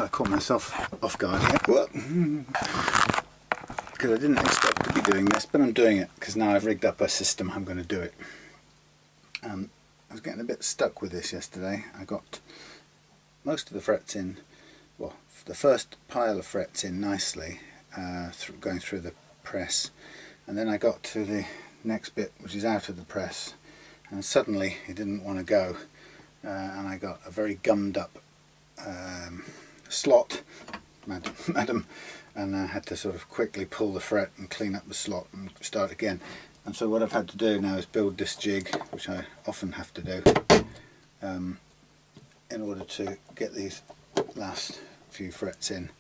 I caught myself off guard here, because I didn't expect to be doing this, but I'm doing it because now I've rigged up a system. I'm going to do it. I was getting a bit stuck with this yesterday. I got most of the frets in, well, the first pile of frets in nicely, going through the press, and then I got to the next bit which is out of the press, and suddenly it didn't want to go, and I got a very gummed up slot, madam, and I had to sort of quickly pull the fret and clean up the slot and start again. And so what I've had to do now is build this jig, which I often have to do, in order to get these last few frets in.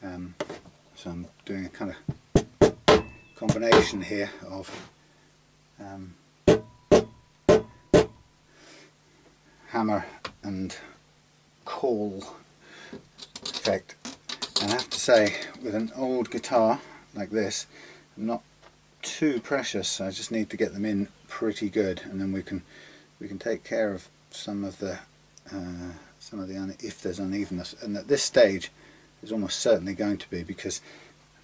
So I'm doing a kind of combination here of hammer and call effect. And I have to say, with an old guitar like this, I'm not too precious. I just need to get them in pretty good, and then we can take care of some of the if there's unevenness. And at this stage, there's almost certainly going to be, because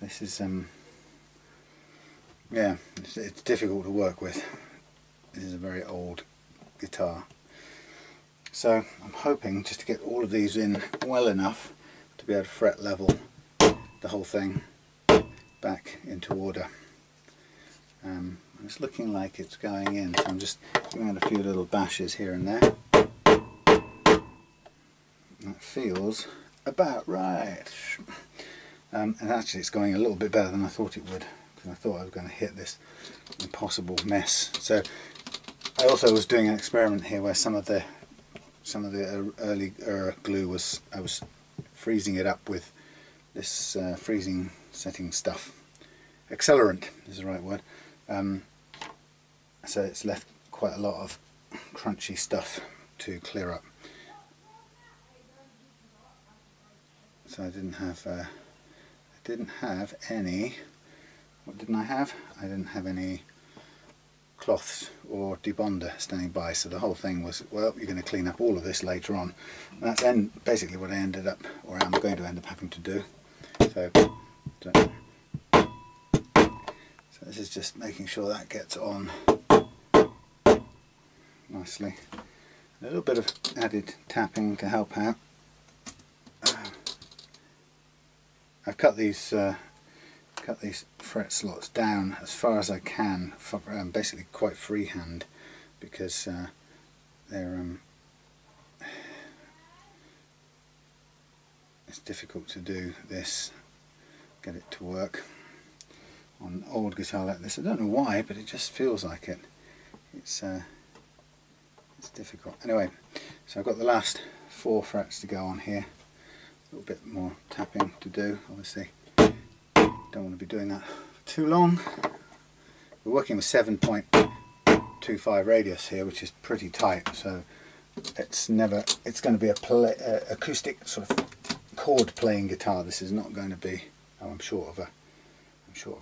this is yeah, it's difficult to work with. This is a very old guitar, so I'm hoping just to get all of these in well enough to be able to fret level the whole thing back into order. It's looking like it's going in, so I'm just giving it a few little bashes here and there. That feels about right. And actually it's going a little bit better than I thought it would, because I thought I was going to hit this impossible mess. So I also was doing an experiment here where some of the early glue was, I was freezing it up with this freezing setting stuff. Accelerant is the right word. So it's left quite a lot of crunchy stuff to clear up. So I didn't have any. What didn't I have? I didn't have any cloths or debonder standing by. So the whole thing was, well, you're going to clean up all of this later on. And that's basically what I ended up, or I'm going to end up having to do. So this is just making sure that gets on nicely. A little bit of added tapping to help out. I've cut these fret slots down as far as I can, basically quite freehand, because they're it's difficult to do this, get it to work on an old guitar like this. I don't know why, but it just feels like it. It's difficult. Anyway, so I've got the last 4 frets to go on here. A little bit more tapping to do, obviously. Don't want to be doing that for too long. We're working with 7.25 radius here, which is pretty tight, so it's going to be a acoustic sort of chord playing guitar. This is not going to be, oh, I'm short of a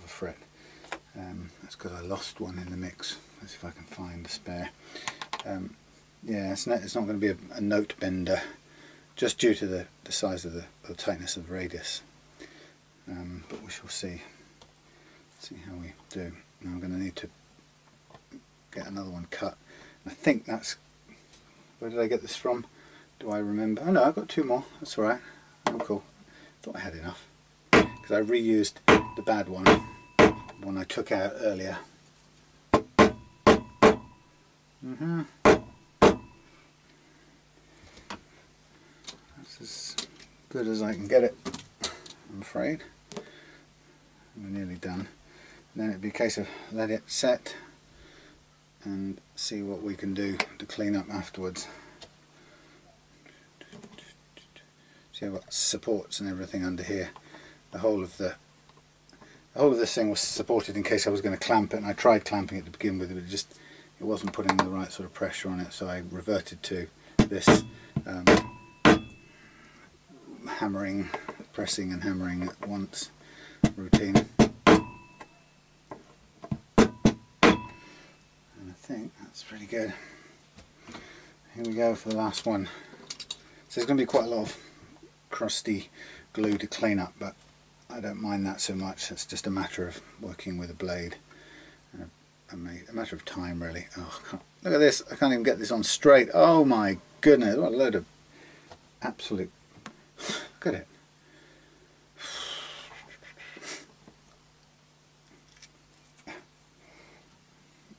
fret. That's because I lost one in the mix. Let's see if I can find a spare. Yeah, it's not going to be a note bender, just due to the size of the tightness of the radius. But we shall see how we do. Now I'm going to need to get another one cut. I think that's, where did I get this from? Do I remember? Oh no, I've got 2 more. That's alright. Oh cool. Thought I had enough, because I reused the bad one, the one I took out earlier. That's as good as I can get it, I'm afraid. We're nearly done. Then it'd be a case of let it set and see what we can do to clean up afterwards. See, I've got supports and everything under here. The whole of this thing was supported in case I was going to clamp it, and I tried clamping it to begin with, but it wasn't putting the right sort of pressure on it, so I reverted to this hammering, pressing and hammering at once routine. And I think that's pretty good. Here we go for the last one. So there's going to be quite a lot of crusty glue to clean up, but I don't mind that so much. It's just a matter of working with a blade, a matter of time really. Oh, look at this, I can't even get this on straight. Oh my goodness, what a load of absolute, look at it.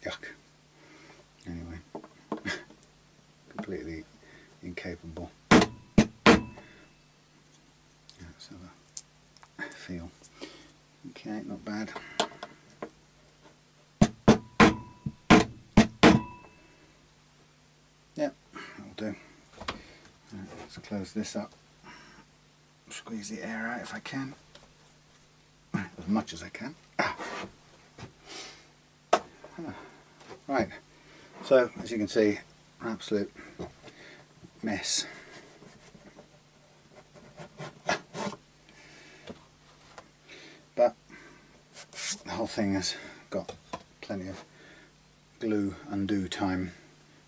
Yuck. Anyway, completely incapable. Let's have a feel. Okay, not bad. Yep, that'll do. Right, let's close this up. Squeeze the air out if I can. As much as I can. Right, so as you can see, an absolute mess. But the whole thing has got plenty of glue undo time.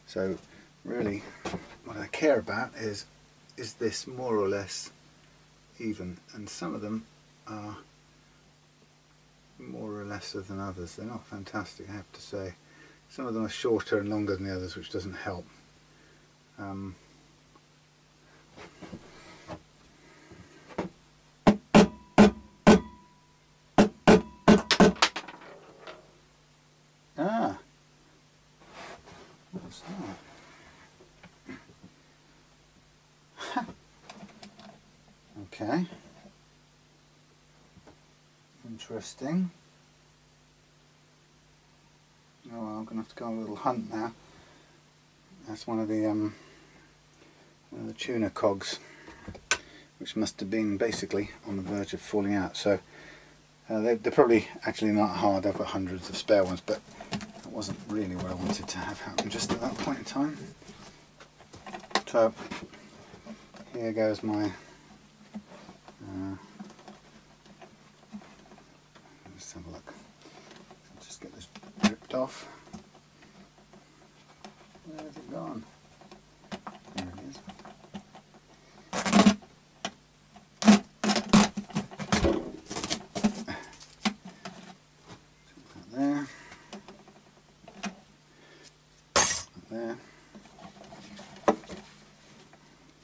So really what I care about is this more or less even, and some of them are more or lesser than others. They're not fantastic, I have to say. Some of them are shorter and longer than the others, which doesn't help. What's that? Okay. Interesting. Oh well, I'm going to have to go on a little hunt now. That's one of the tuner cogs, which must have been basically on the verge of falling out. So they're probably actually not hard. I've got hundreds of spare ones, but that wasn't really what I wanted to have happen just at that point in time. So here goes my let's have a look. I'll just get this ripped off. Where's it gone? There it is. There. There.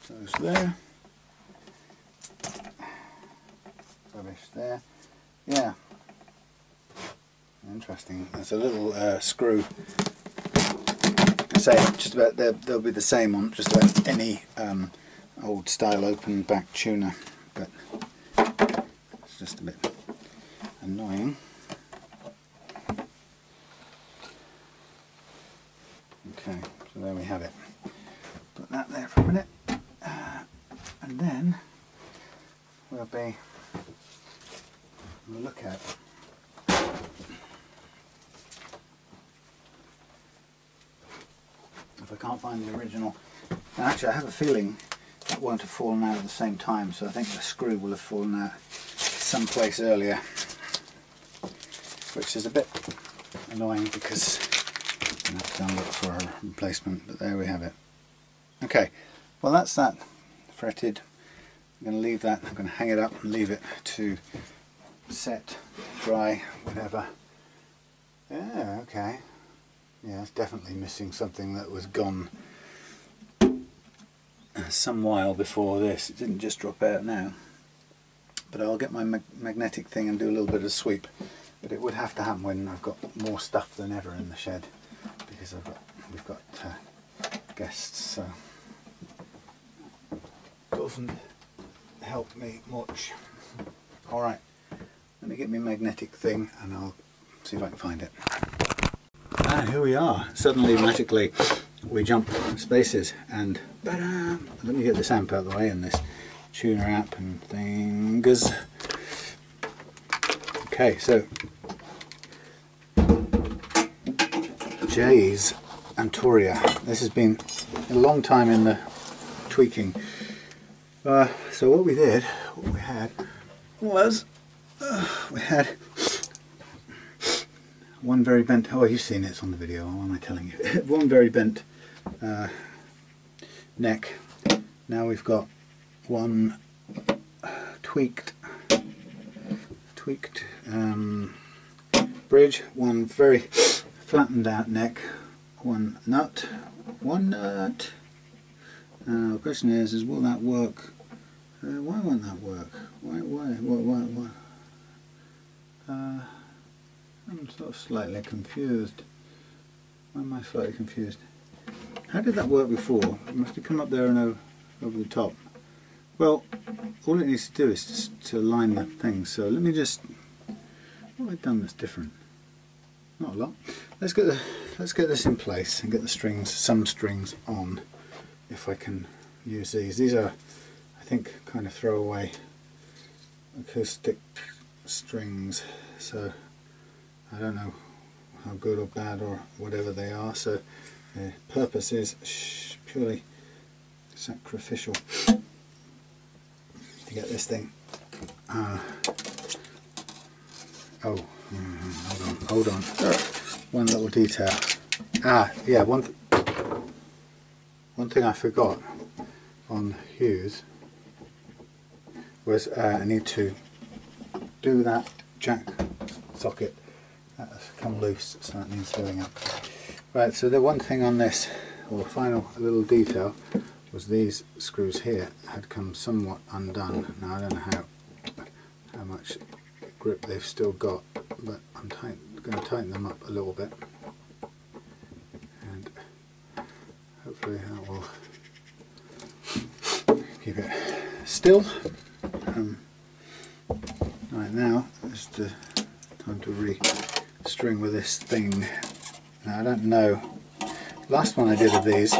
Those there. Rubbish there. Yeah. Interesting. There's a little screw. Say just about they'll be the same on just about any old style open back tuner, but it's just a bit annoying. Okay, so there we have it. Put that there for a minute, and then we'll look at it. If I can't find the original, and actually I have a feeling it won't have fallen out at the same time, so I think the screw will have fallen out someplace earlier, which is a bit annoying because I'm going to have to go and look for a replacement, but there we have it. Okay, well that's that fretted. I'm going to leave that, I'm going to hang it up and leave it to set, dry, whatever. Yeah, okay. Yeah, it's definitely missing something that was gone some while before this. It didn't just drop out now. But I'll get my magnetic thing and do a little bit of sweep. But it would have to happen when I've got more stuff than ever in the shed, because we've got guests, so it doesn't help me much. All right, let me get my magnetic thing and I'll see if I can find it. And here we are. Suddenly, magically, we jump spaces and let me get this amp out of the way and this tuner amp and things. Okay, so Jay's Antoria. This has been a long time in the tweaking. So what we had was we had one very bent, oh you've seen it, it's on the video, why am I telling you? One very bent neck. Now we've got one tweaked bridge, one very flattened out neck, one nut. Now the question is will that work? Why won't that work? Why? I'm sort of slightly confused. Why am I slightly confused? How did that work before? It must have come up there and over the top. Well, all it needs to do is just to align the thing. So let me just, what have I done that's different? Not a lot. Let's get this in place and get the strings, some strings on. If I can use these. These are, I think, kind of throwaway acoustic strings. So I don't know how good or bad or whatever they are. So the purpose is purely sacrificial to get this thing. Hold on. One little detail. Yeah, one thing I forgot on Hughes was I need to do that jack socket that has come loose, so that needs doing up. Right, so the one thing on this, or final little detail, was these screws here had come somewhat undone. Now I don't know how much grip they've still got, but I'm going to tighten them up a little bit, and hopefully that will keep it still. Right, now it's the time to restring with this thing. Now I don't know, last one I did of these,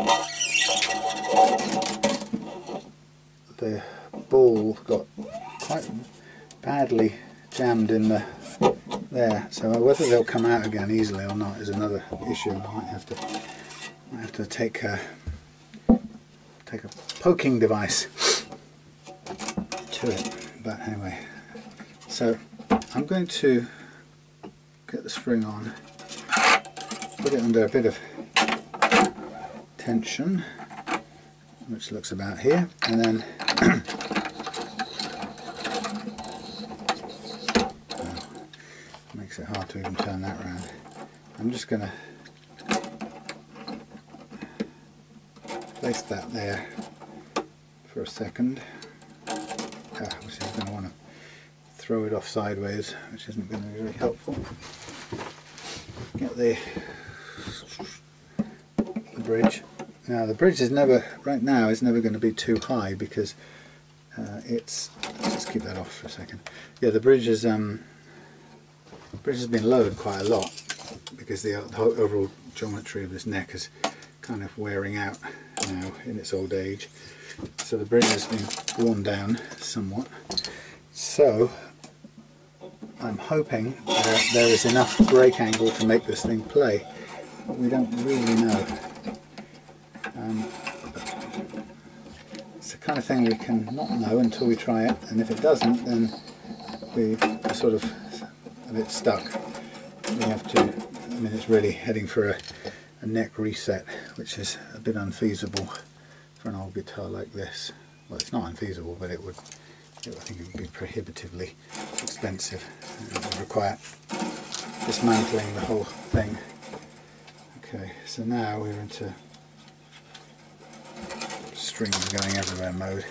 the ball got quite badly jammed in there, so whether they'll come out again easily or not is another issue. I might have to take a poking device to it. But anyway, so I'm going to get the string on, put it under a bit of tension, which looks about here, and then makes it hard to even turn that around. I'm just going to place that there for a second. Obviously I'm going to want to throw it off sideways, which isn't going to be very helpful. Get the bridge. Now the bridge is never, right now, is never going to be too high because let's just keep that off for a second. Yeah, the bridge has been lowered quite a lot because the whole overall geometry of this neck is kind of wearing out now in its old age. So the bridge has been worn down somewhat. So I'm hoping there is enough brake angle to make this thing play, but we don't really know. It's the kind of thing we can not know until we try it, and if it doesn't, then we're sort of a bit stuck. We have to, I mean, it's really heading for a neck reset, which is a bit unfeasible for an old guitar like this. Well, it's not unfeasible, but I think it would be prohibitively expensive. It would require dismantling the whole thing. Okay, so now we're into strings going everywhere mode.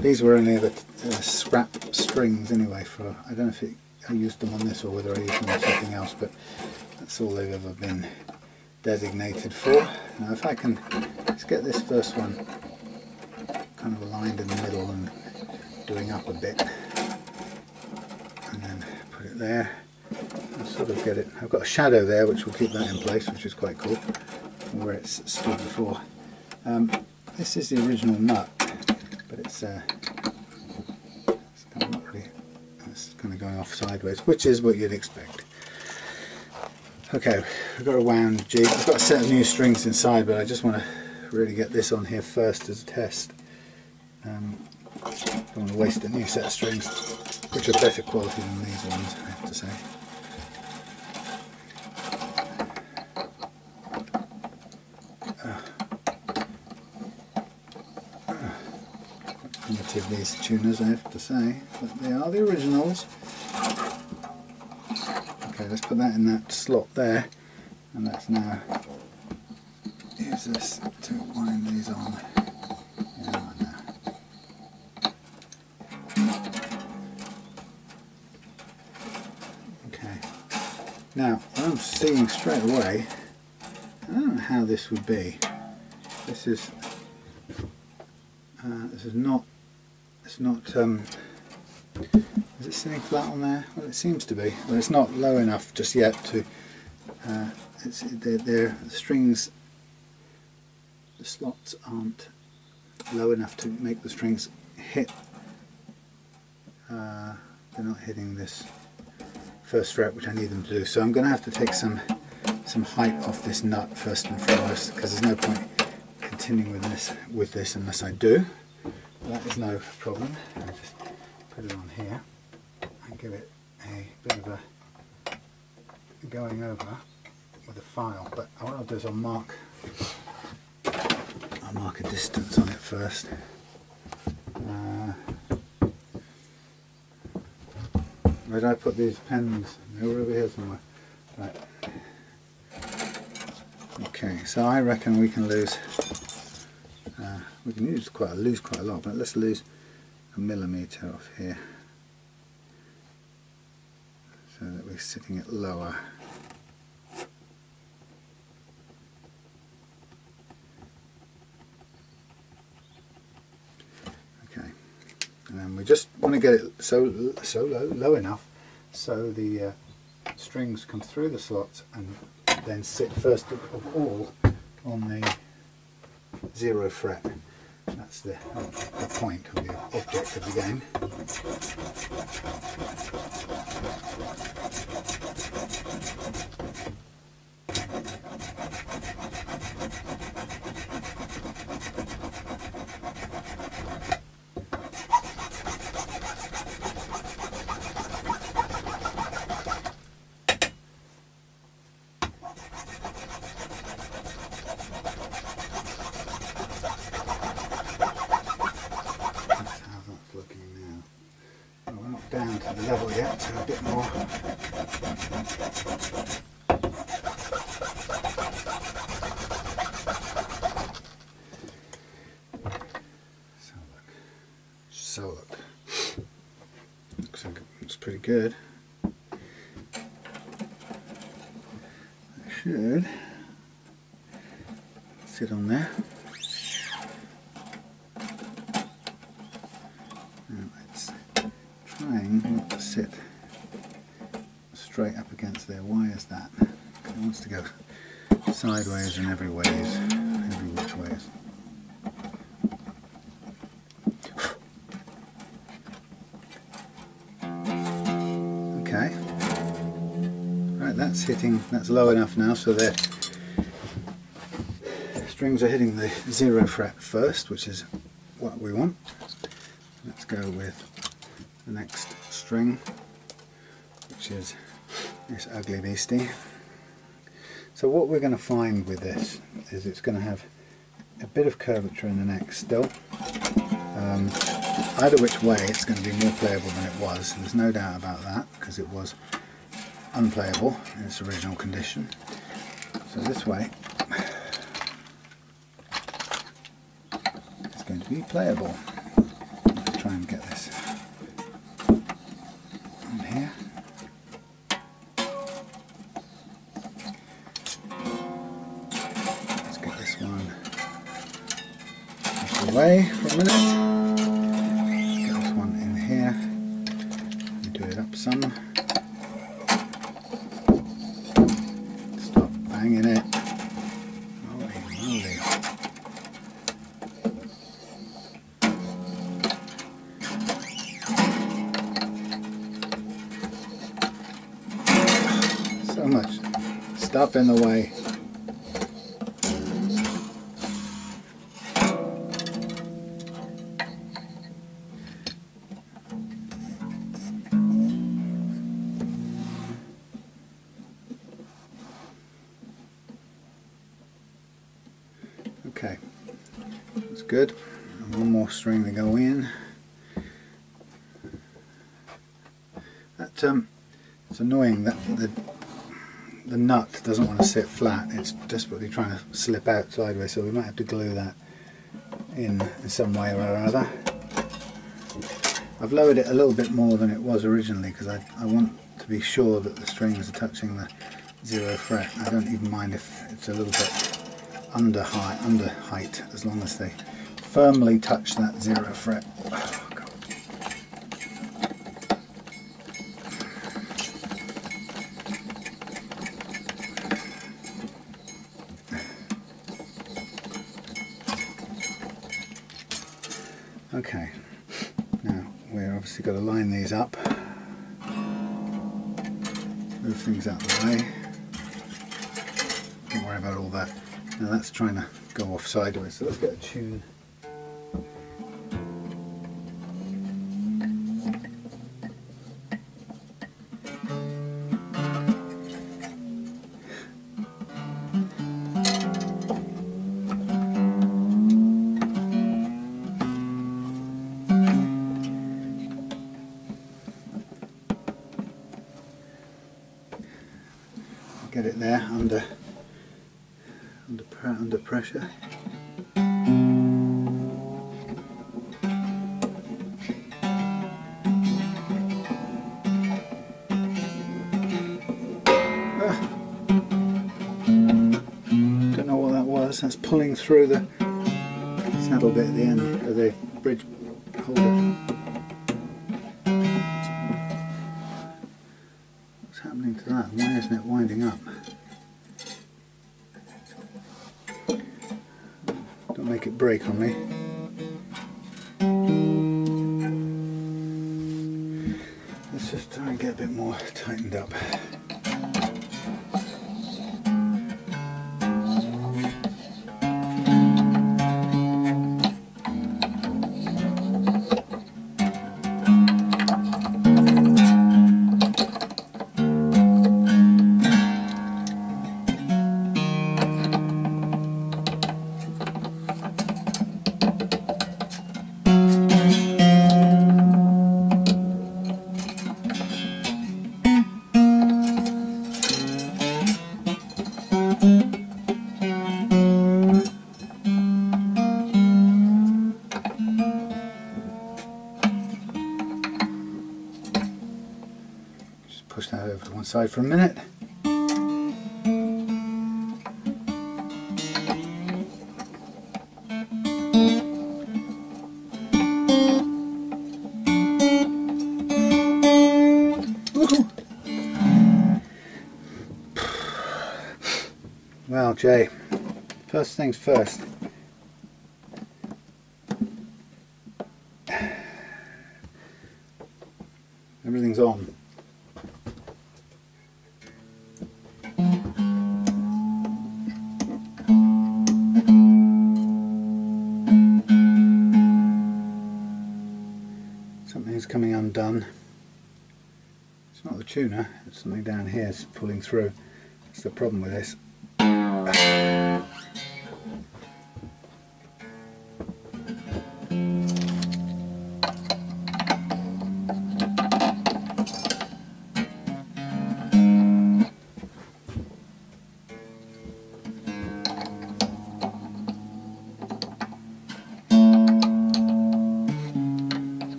These were only the scrap strings anyway. For I don't know if I used them on this or whether I used them on something else, but that's all they've ever been designated for. Now if I can just get this first one kind of aligned in the middle and doing up a bit, and then put it there, I'll sort of get it. I've got a shadow there which will keep that in place, which is quite cool, from where it's stood before. This is the original nut, but it's kind of not really, it's kind of going off sideways, which is what you'd expect. Okay, we've got a wound jig. I've got a set of new strings inside, but I just want to really get this on here first as a test. Don't want to waste a new set of strings, which are better quality than these ones, I have to say. primitive, these tuners, I have to say, but they are the originals. Okay, let's put that in that slot there, and let's now use this to wind these on. Yeah, right now. Okay, now I'm seeing straight away, I don't know how this would be. This is not, it's not, is it sitting flat on there? Well, it seems to be. Well, it's not low enough just yet to, the strings, the slots aren't low enough to make the strings hit, they're not hitting this first fret, which I need them to do. So I'm going to have to take some height off this nut first and foremost, because there's no point continuing with this unless I do. That is no problem. I'll just put it on here and give it a bit of a going over with a file. But what I'll do is I'll mark a distance on it first. Where did I put these pens? They were over here somewhere. Right. Okay, so I reckon we can lose. We can lose quite a lot, but let's lose a millimetre off here, so that we're sitting it lower. Okay, and then we just want to get it so low enough so the strings come through the slots and then sit first of all on the 0 fret. That's the point of the object of the game. Down to the level yet, so a bit more. So look. Looks like it's pretty good. It should sit on there. Not to sit straight up against there. Why is that? It wants to go sideways and every which ways. Okay. Right, that's low enough now, so the strings are hitting the 0 fret first, which is what we want. Let's go with the next string, which is this ugly beastie. So what we're going to find with this is it's going to have a bit of curvature in the neck still. Either which way it's going to be more playable than it was, there's no doubt about that, because it was unplayable in its original condition. So this way it's going to be playable. Let's try and get this here. Let's get this one pushed away for a minute. Get this one in here and do it up some. Stop banging it. Holy moly. So much stuff in the way. Okay, that's good. one more string to go in. That it's annoying that the nut doesn't want to sit flat. It's desperately trying to slip out sideways, so we might have to glue that in some way or other. I've lowered it a little bit more than it was originally because I want to be sure that the strings are touching the 0 fret. I don't even mind if it's a little bit under height, as long as they firmly touch that 0 fret. Oh, God. Okay, now we're obviously got to line these up, move things out of the way, don't worry about all that. Now that's trying to go off sideways, so let's get a tune. Get it there under pressure. Don't know what that was. That's pulling through the saddle bit at the end of the bridge holder. What's happening to that? Why isn't it winding up? Don't make it break on me. Let's just try and get a bit more tightened up. Push that over to one side for a minute. Well, Jay, first things first. Everything's on. Something's coming undone. It's not the tuner, it's something down here is pulling through. That's the problem with this.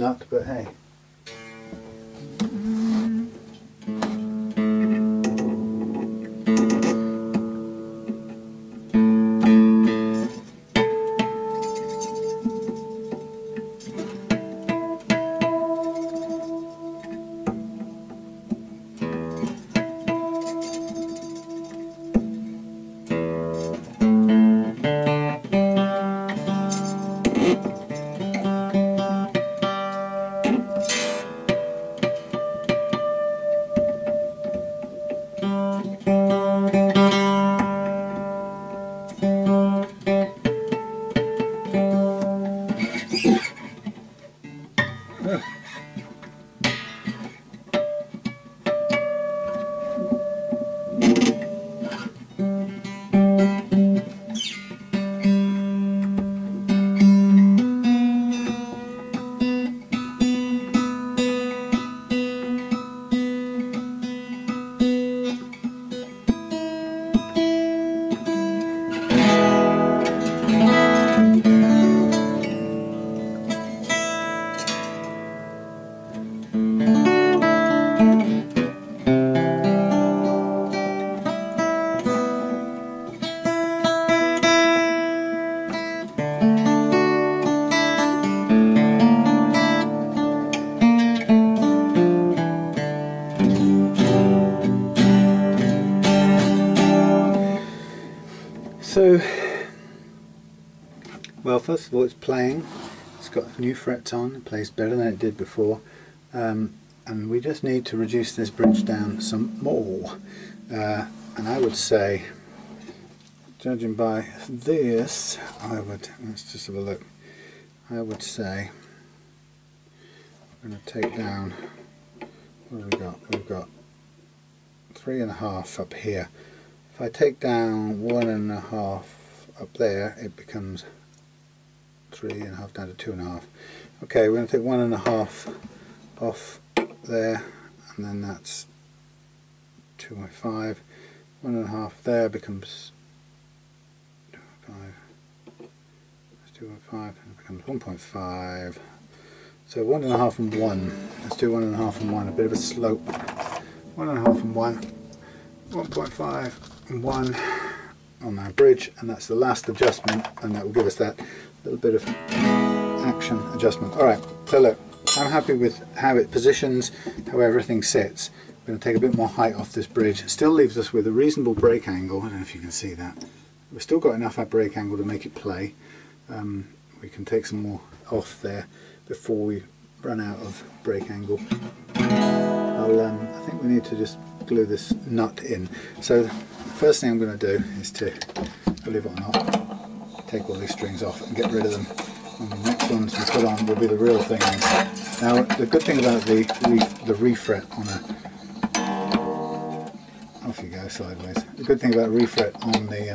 nut, but hey. So, well, first of all, it's playing. It's got new frets on. It plays better than it did before, and we just need to reduce this bridge down some more. And I would say, judging by this, let's just have a look. I would say I'm going to take down, what have we got? We've got 3.5 up here. If I take down 1.5 up there, it becomes 3.5 down to 2.5. Okay, we're going to take 1.5 off there, and then that's 2.5. 1.5 there becomes 2.5. That's 2.5, and it becomes 1.5. So 1.5 and 1. Let's do 1.5 and 1. A bit of a slope. 1.5 and 1. 1.5 and 1 on our bridge, and that's the last adjustment, and that will give us that little bit of action adjustment. Alright, so look, I'm happy with how it positions, how everything sits. We're going to take a bit more height off this bridge. It still leaves us with a reasonable brake angle. I don't know if you can see that. We've still got enough at brake angle to make it play. We can take some more off there before we run out of brake angle. I think we need to just glue this nut in. So the first thing I'm going to do is to, believe it or not, take all these strings off and get rid of them. And the next ones we put on will be the real thing. Now the good thing about the refret on a, off you go sideways. The good thing about refret on the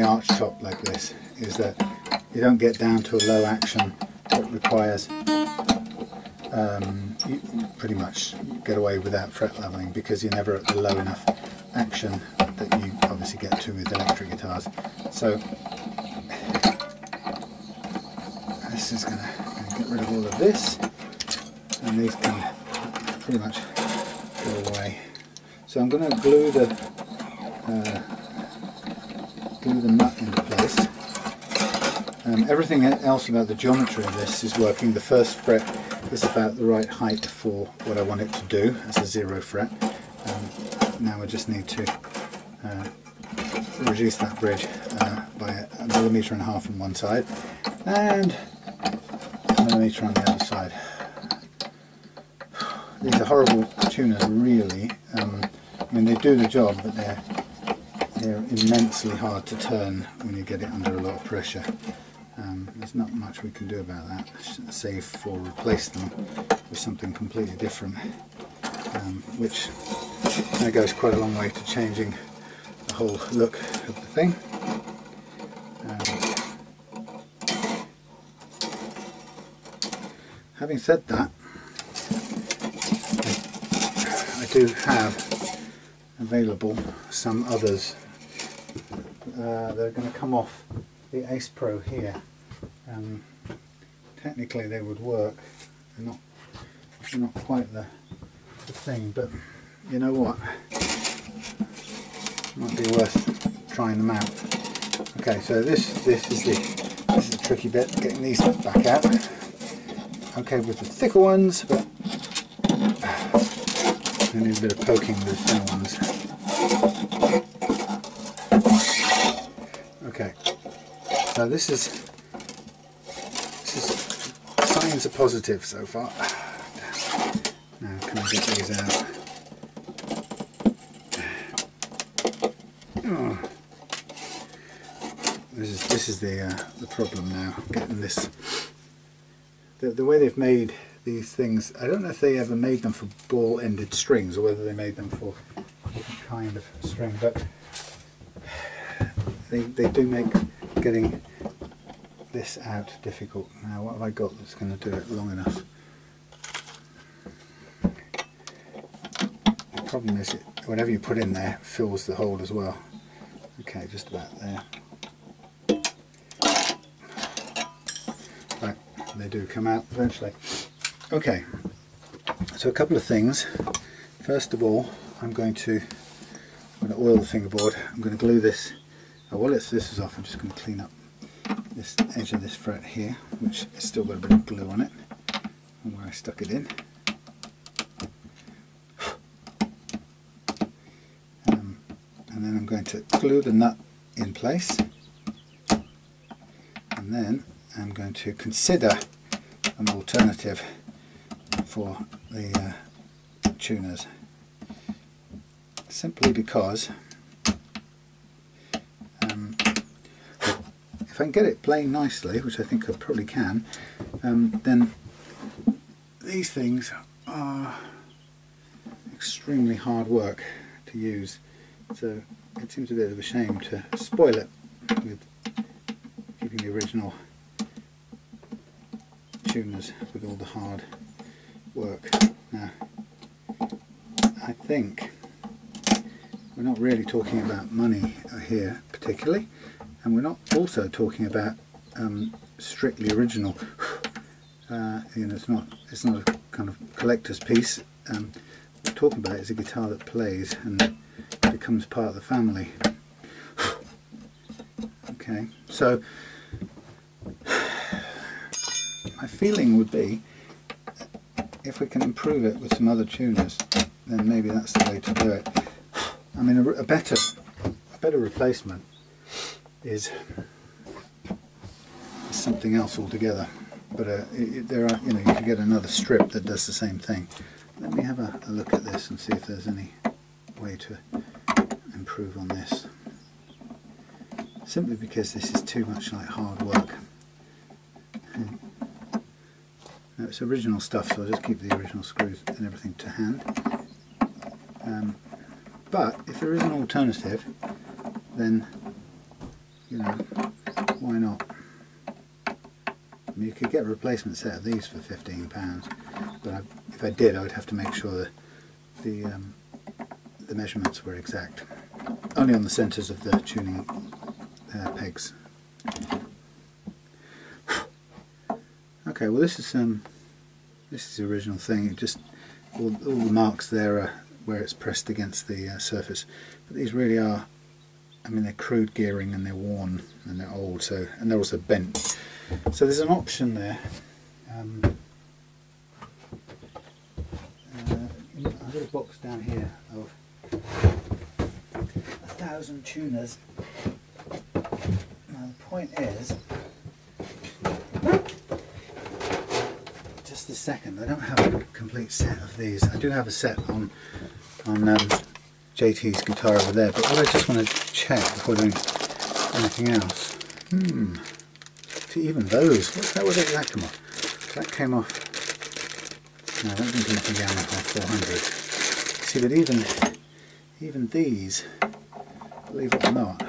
Archtop like this is that you don't get down to a low action that requires you pretty much get away without fret leveling, because you're never at the low enough action that you obviously get to with electric guitars. So this is going to get rid of all of this, and these can pretty much go away. So I'm going to glue the nut into place. Everything else about the geometry of this is working. The first fret is about the right height for what I want it to do as a 0 fret. Now we just need to reduce that bridge by 1.5 millimeters on one side and 1 millimeter on the other side. These are horrible tuners, really. I mean, they do the job, but they're immensely hard to turn when you get it under a lot of pressure. There's not much we can do about that, save for replace them with something completely different, which goes quite a long way to changing the whole look of the thing. Having said that, I do have available some others. They're going to come off the Ace Pro here. technically they would work. They're not quite the thing, but you know what? Might be worth trying them out. Okay, so this is the tricky bit, getting these back out. Okay with the thicker ones, but I need a bit of poking with the thinner ones. Okay, so this is signs are positive so far. Now can I get these out? Oh. This is the problem now, getting this. The way they've made these things, I don't know if they ever made them for ball-ended strings or whether they made them for a different kind of string, but they do make getting this out difficult. Now what have I got that's going to do it long enough? The problem is whatever you put in there fills the hole as well. Okay, just about there. Right, they do come out eventually. Okay, so a couple of things. First of all, I'm going to oil the fingerboard. I'm going to glue this. While this is off, I'm just going to clean up this edge of this fret here, which has still got a bit of glue on it, and where I stuck it in. And then I'm going to glue the nut in place, and then I'm going to consider an alternative for the tuners, simply because if I can get it playing nicely, which I think I probably can, then these things are extremely hard work to use, so it seems a bit of a shame to spoil it with keeping the original tuners with all the hard work. Now I think we're not really talking about money here particularly, and we're not also talking about strictly original. You know, it's not a kind of collector's piece. What we're talking about is a guitar that plays and becomes part of the family. Okay, so my feeling would be, if we can improve it with some other tuners, then maybe that's the way to do it. I mean, a better replacement is something else altogether. But there are, you know, you could get another strip that does the same thing. Let me have a look at this and see if there's any way to improve on this. Simply because this is too much like hard work. Now, it's original stuff, so I'll just keep the original screws and everything to hand. But if there is an alternative, then, you know, why not? I mean, you could get a replacement set of these for £15, but if I did, I would have to make sure that the measurements were exact. Only on the centres of the tuning pegs. Okay, well this is the original thing. It just all the marks there are where it's pressed against the surface, but these really are, I mean, they're crude gearing and they're worn and they're old, so, and they're also bent. So there's an option there. I've got a box down here of 1,000 tuners. Now the point is, just a second, I don't have a complete set of these. I do have a set on JT's guitar over there, but what I just want to check before doing anything else. See, even those, where did that come off? That came off, no, that didn't come off the Yamaha 400. See, but even these, believe it or not,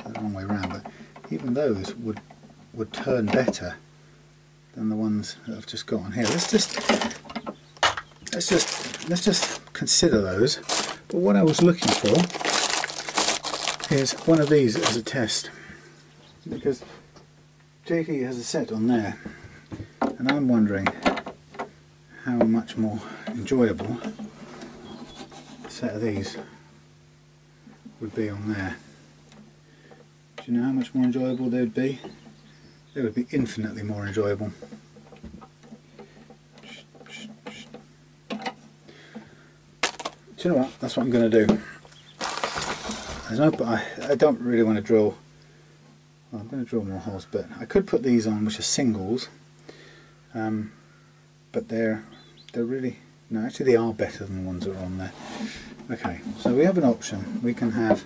the wrong way around, but even those would turn better than the ones that I've just got on here. Let's just consider those. But what I was looking for is one of these as a test, because JT has a set on there And I'm wondering how much more enjoyable a set of these would be on there. Do you know how much more enjoyable they would be? They would be infinitely more enjoyable. Do you know what? That's what I'm going to do. There's no, I don't really want to drill. Well, I'm going to drill more holes, but I could put these on, which are singles. But they're really, no, actually they are better than the ones that are on there. Okay, so we have an option. We can have.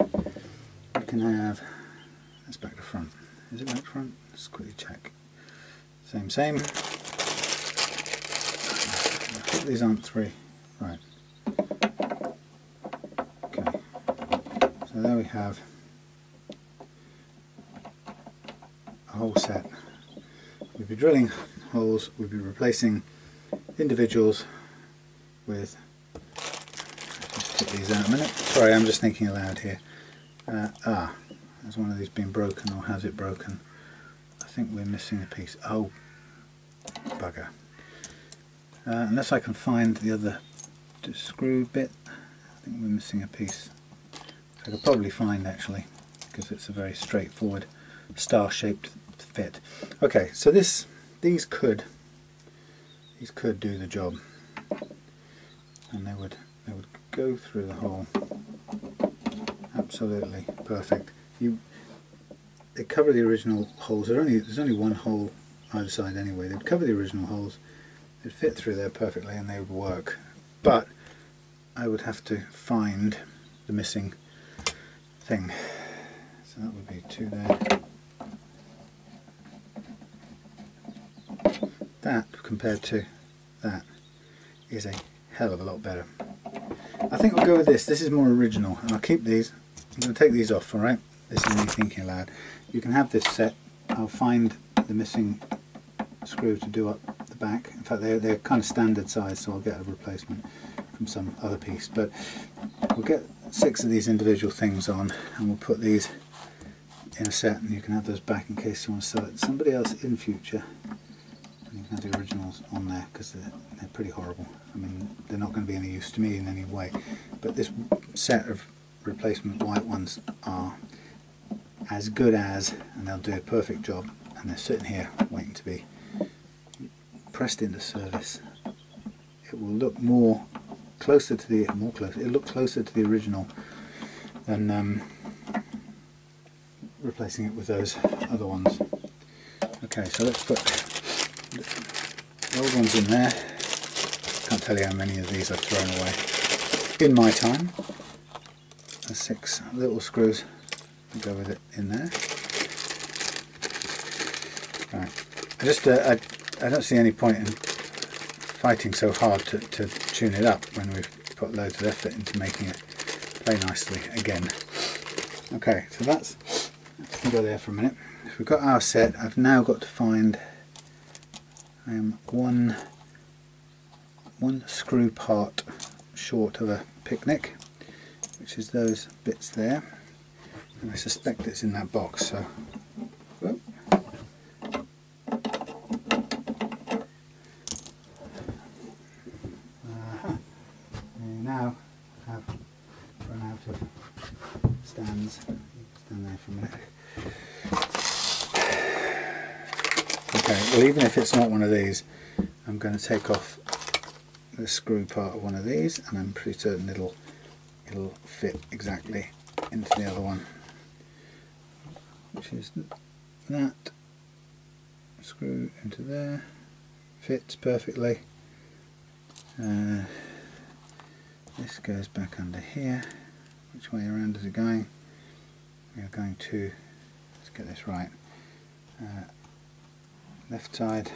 Let's back to front. Is it back to front? Let's quickly check. Same. I think these aren't 3. Right. Okay. So there we have a whole set. We'd be drilling holes, we'd be replacing individuals with, let's take these out a minute. Sorry, I'm just thinking aloud here. Has one of these been broken, or has it broken? I think we're missing a piece. Oh, bugger. Unless I can find the other screw bit, I think we're missing a piece. I could probably find actually, because it's a very straightforward star-shaped fit. Okay, so these could do the job, and they would go through the hole. Absolutely perfect. They cover the original holes. There's only one hole either side anyway. They'd cover the original holes. They'd fit through there perfectly, and they would work. But I would have to find the missing thing. So that would be 2 there. That compared to that is a hell of a lot better. I think we'll go with this. This is more original, and I'll keep these. I'm going to take these off, alright? This is me thinking aloud. You can have this set. I'll find the missing screw to do up the back. In fact, they're kind of standard size, so I'll get a replacement from some other piece. But we'll get 6 of these individual things on, and we'll put these in a set, and you can have those back in case you want to sell it to somebody else in future. And you can have the originals on there, because they're pretty horrible. I mean, they're not going to be any use to me in any way. But this set of replacement white ones are as good as, and they'll do a perfect job, and they're sitting here waiting to be pressed into service. It will look closer to the original than replacing it with those other ones. Okay, so let's put the old ones in there. Can't tell you how many of these I've thrown away in my time. There's 6 little screws to go with it in there. Right. I don't see any point in fighting so hard to tune it up when we've put loads of effort into making it play nicely again. Okay, so that can go there for a minute. If we've got our set, I've now got to find one screw part short of a picnic, which is those bits there, and I suspect it's in that box. So, whoop. We now have run out of stands. Stand there for a minute. Okay, well, even if it's not one of these, I'm going to take off the screw part of one of these, and I'm pretty certain it'll fit exactly into the other one, which is that. Screw into there, fits perfectly. This goes back under here. Which way around is it going? We are going to, let's get this right, left side,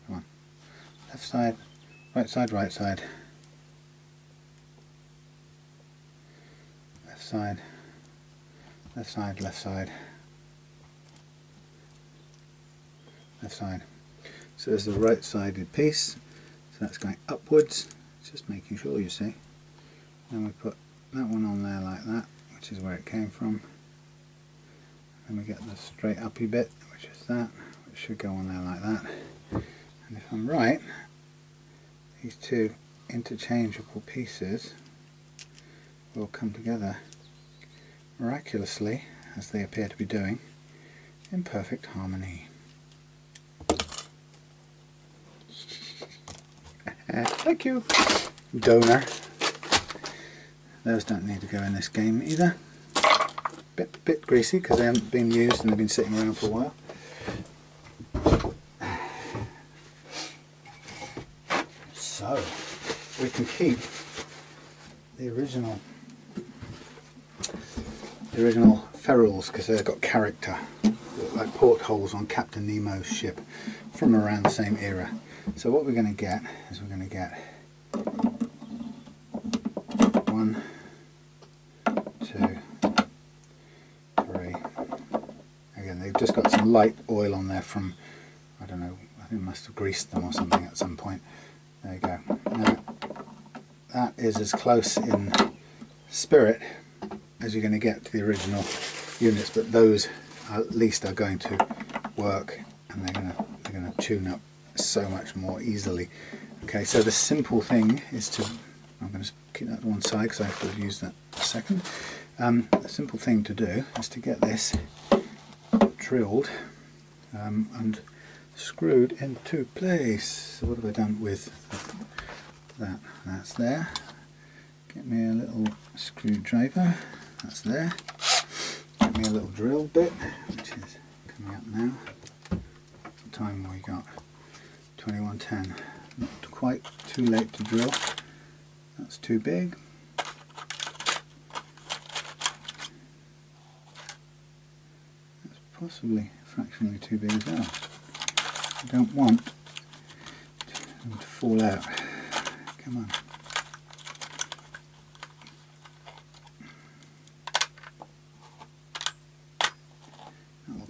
come on, left side, right side, left side, left side, left side. So there's the right sided piece, so that's going upwards, just making sure, you see. Then we put that one on there like that, which is where it came from. Then we get the straight uppy bit, which is that, which should go on there like that. And if I'm right, these two interchangeable pieces will come together miraculously, as they appear to be doing, in perfect harmony. Thank you, donor. Those don't need to go in this game either. Bit greasy because they haven't been used and they've been sitting around for a while. So we can keep the original ferrules because they've got character, like portholes on Captain Nemo's ship from around the same era. So what we're going to get is we're going to get 1, 2, 3. Again, they've just got some light oil on there from, I don't know, I think I must have greased them or something at some point. There you go. Now, that is as close in spirit as you're going to get to the original units, but those at least are going to work, and they're going to tune up so much more easily. Okay, so the simple thing is to, I'm going to keep that to one side because I have to use that in a second. The simple thing to do is to get this drilled and screwed into place. So what have I done with that? That's there. Get me a little screwdriver. That's there. Get me a little drill bit, which is coming up now. What time have we got? 21:10. Not quite too late to drill. That's too big. That's possibly fractionally too big as well. I don't want them to fall out. Come on.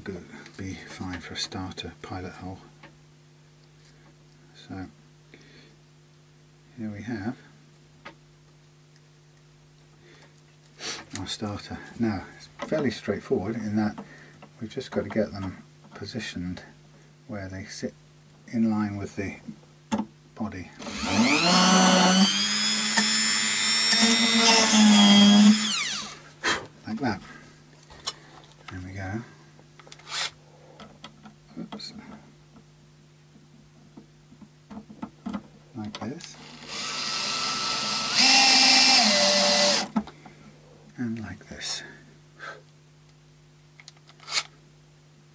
That'll be fine for a starter pilot hole. So here we have our starter. Now it's fairly straightforward in that we've just got to get them positioned where they sit in line with the body. Like that. There we go. Oops. Like this. And like this.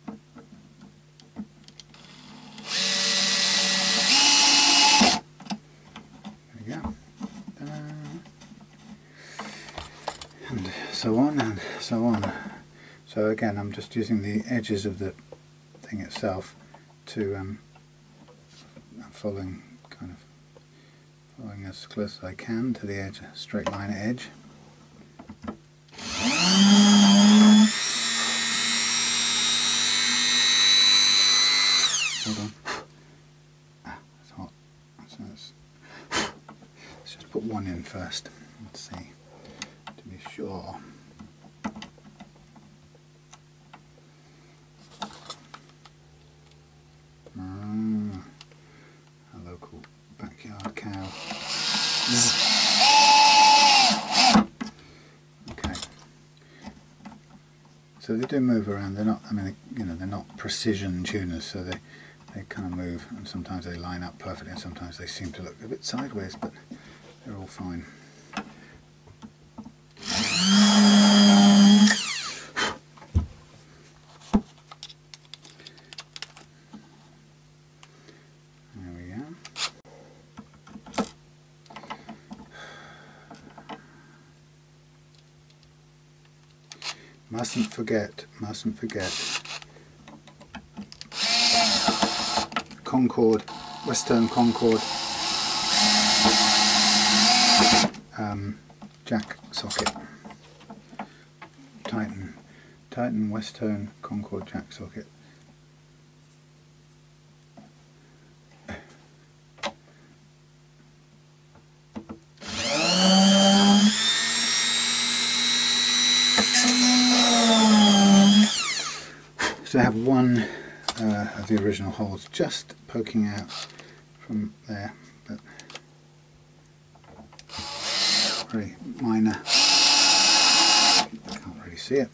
There we go. And so on and so on. So again, I'm just using the edges of the thing itself to following as close as I can to the edge, straight line edge. Hold on. It's hot. So let's just put one in first. Let's see, to be sure. A local backyard cow. Okay. So they do move around. They're not, I mean, you know, they're not precision tuners, so they kind of move, and sometimes they line up perfectly, and sometimes they seem to look a bit sideways, but they're all fine. There we go. Mustn't forget Concord, Western Concord jack socket. Titan Western Concord jack socket. to have one of the original holes just poking out from there, but very minor. Can't really see it.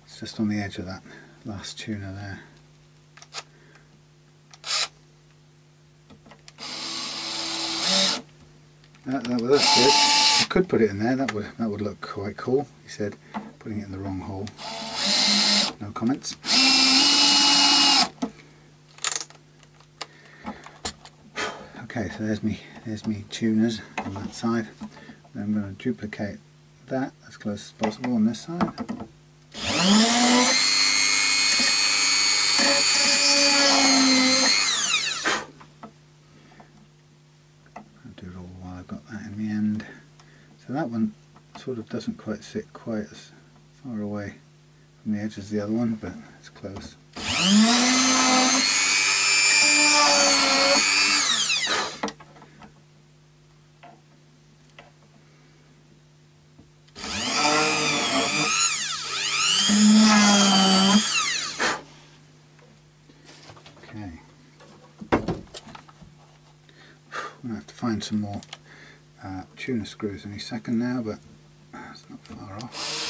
It's just on the edge of that last tuner there. That's good. I could put it in there. That would look quite cool. He said, putting it in the wrong hole. No comments. Okay, so there's me tuners on that side. Then I'm going to duplicate that as close as possible on this side. I'll do it all while I've got that in the end. So that one sort of doesn't quite sit quite as far away from the edge as the other one, but it's close. Okay. I'm going to have to find some more tuner screws any second now, but it's not far off.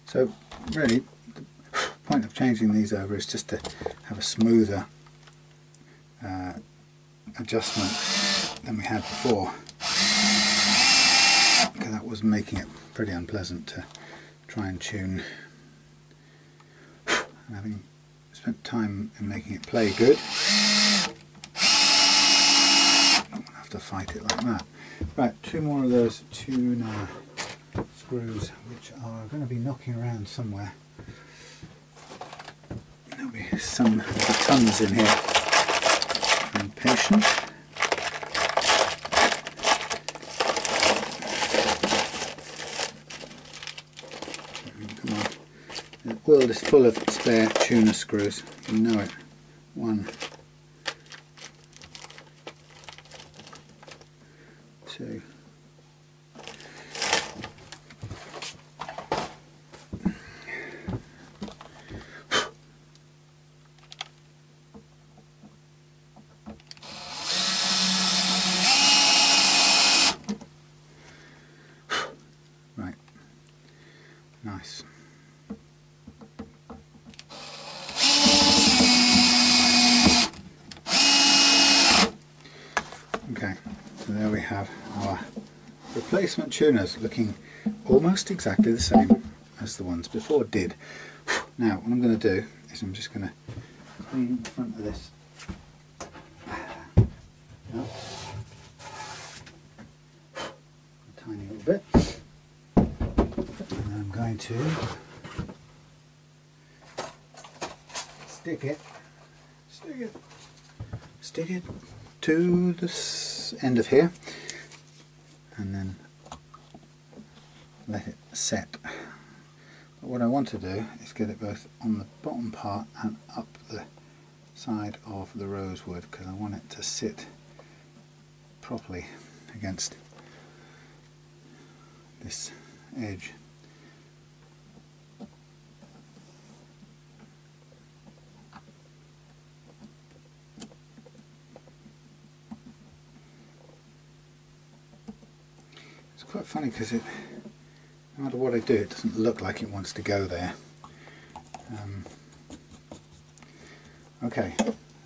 So really the point of changing these over is just to have a smoother adjustment than we had before, because that was making it pretty unpleasant to try and tune. And having spent time in making it play good, I don't have to fight it like that. Right, two more of those tuner screws, which are going to be knocking around somewhere. There'll be some tons in here. I'm patient. Come on. The world is full of spare tuner screws. You know it. One, two. Nice. Okay, so there we have our replacement tuners, looking almost exactly the same as the ones before did. Now what I'm going to do is I'm just going to clean the front of this up a tiny little bit. I'm going to stick it to this end of here and then let it set. But what I want to do is get it both on the bottom part and up the side of the rosewood, because I want it to sit properly against this edge. It's quite funny because no matter what I do, it doesn't look like it wants to go there. Okay,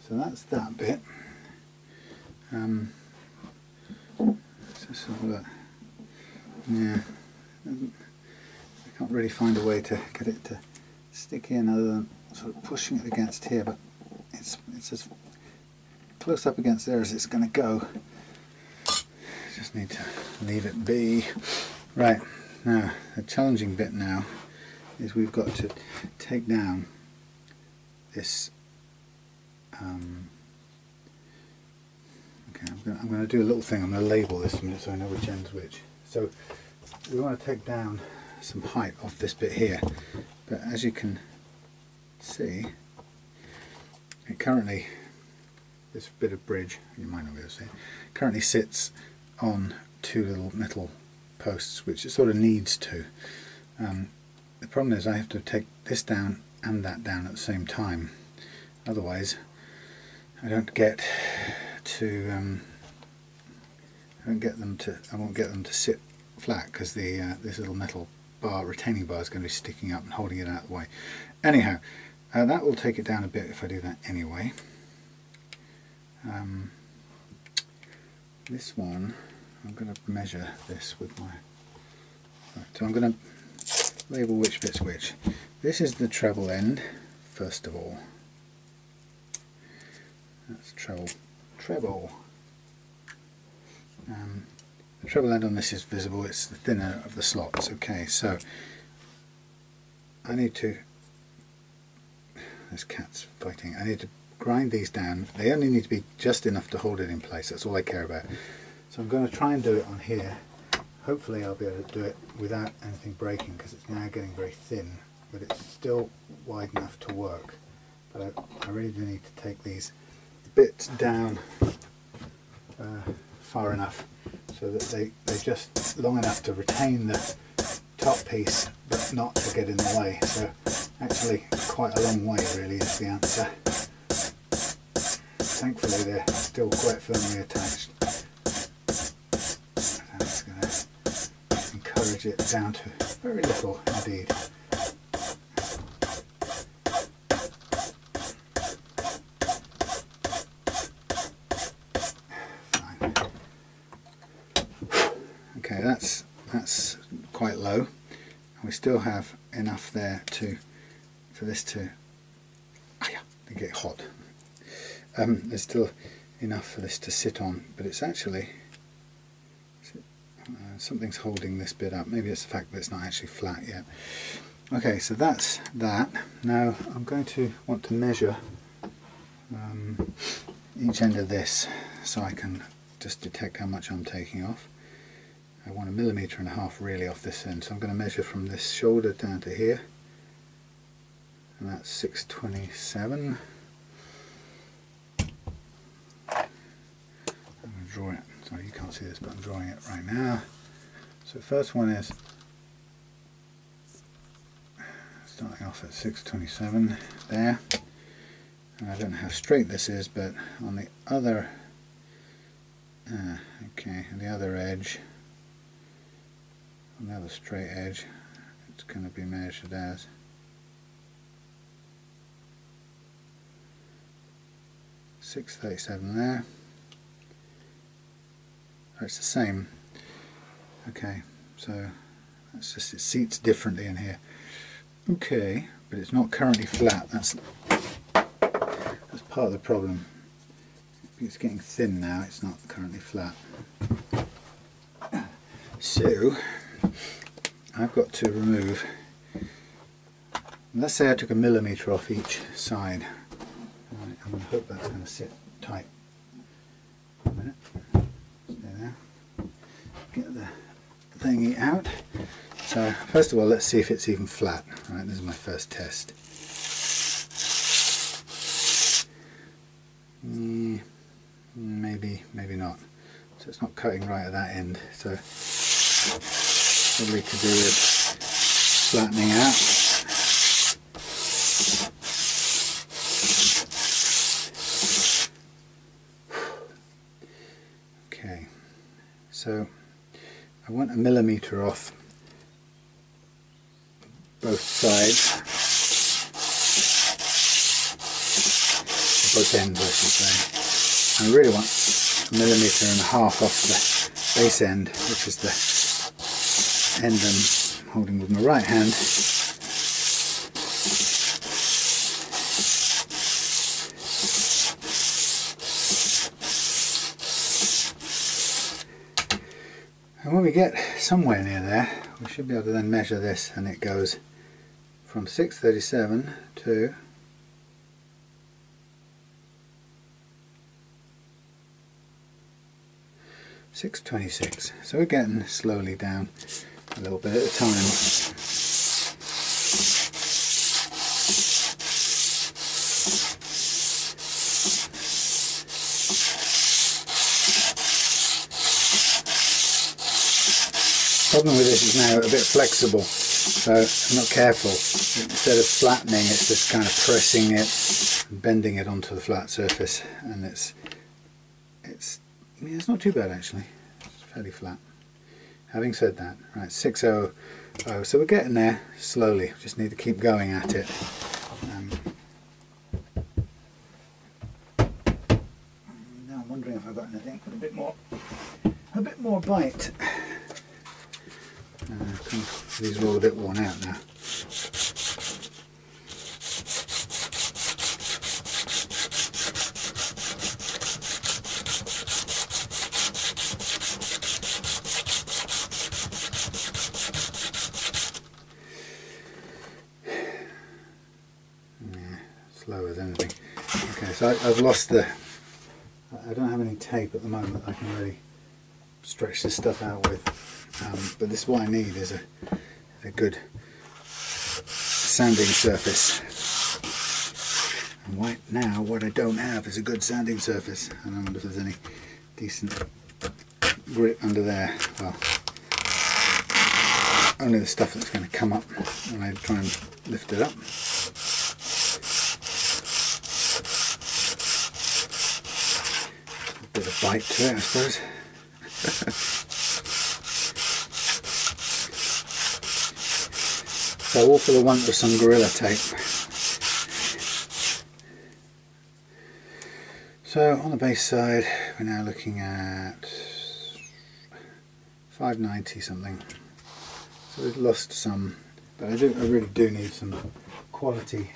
so that's that bit. Let's just have a look. Yeah, I can't really find a way to get it to stick in other than sort of pushing it against here, but it's as close up against there as it's going to go. Just need to leave it be. Right, now the challenging bit now is we've got to take down this okay, I'm going to do a little thing. I'm going to label this a minute so I know which end's which. So we want to take down some height off this bit here, but as you can see, it currently, this bit of bridge, you might not be able to see, currently sits on two little metal posts, which it sort of needs to. The problem is I have to take this down and that down at the same time, otherwise I won't get them to sit flat, because this little metal bar, retaining bar, is going to be sticking up and holding it out of the way. Anyhow, that will take it down a bit if I do that anyway. This one, I'm going to measure this with my... Right, so I'm going to label which bit's which. This is the treble end, first of all. That's treble. The treble end on this is visible, it's the thinner of the slots. Okay, so I need to... This cat's fighting. I need to grind these down. They only need to be just enough to hold it in place, that's all I care about. So I'm going to try and do it on here. Hopefully I'll be able to do it without anything breaking, because it's now getting very thin, but it's still wide enough to work. But I really do need to take these bits down far enough so that they're just long enough to retain the top piece but not to get in the way. So actually quite a long way really is the answer. Thankfully they're still quite firmly attached. I'm just going to encourage it down to very little indeed. Fine. Okay, that's quite low, and we still have enough there for this to get hot. There's still enough for this to sit on, but it's actually something's holding this bit up. Maybe it's the fact that it's not actually flat yet. Okay, so that's that. Now I'm going to want to measure each end of this so I can just detect how much I'm taking off. I want 1.5 millimeters really off this end, so I'm going to measure from this shoulder down to here, and that's 627. I'm going to draw it. Sorry, you can't see this, but I'm drawing it right now. So the first one is starting off at 627 there, and I don't know how straight this is, but on the other on the other edge, on the other straight edge, it's going to be measured as 637 there. Oh, it's the same. Okay, so that's just, it seats differently in here. Okay, but it's not currently flat. That's part of the problem. It's getting thin now, it's not currently flat. So I've got to remove, let's say I took 1 millimeter off each side. Right, I'm going to hope that's going to sit tight. For a minute. Stay there. Get the thingy out. So first of all, let's see if it's even flat. Right, this is my first test. Maybe not. So it's not cutting right at that end. So probably to do with flattening out. Okay, so I want 1 millimeter off both sides, both ends I should say. I really want 1.5 millimeters off the base end, which is the end I'm holding with my right hand. And when we get somewhere near there, we should be able to then measure this, and it goes from 637 to 626. So we're getting slowly down a little bit at a time. problem with this is now a bit flexible, so I'm not careful. Instead of flattening, it's just kind of pressing it and bending it onto the flat surface, and it's not too bad actually. It's fairly flat. Having said that, right, 600, so we're getting there slowly. Just need to keep going at it. Now I'm wondering if I've got anything with a bit more bite. These are all a bit worn out now. Slow as anything. Okay, so I've lost I don't have any tape at the moment I can really stretch this stuff out with, but this is what I need is a good sanding surface. And right now what I don't have is a good sanding surface. I don't know if there's any decent grip under there. Well, only the stuff that's going to come up when I try and lift it up. Bit of bite to it, I suppose. So all for the want of some Gorilla Tape. So on the base side we're now looking at 590 something. So we've lost some, but I really do need some quality.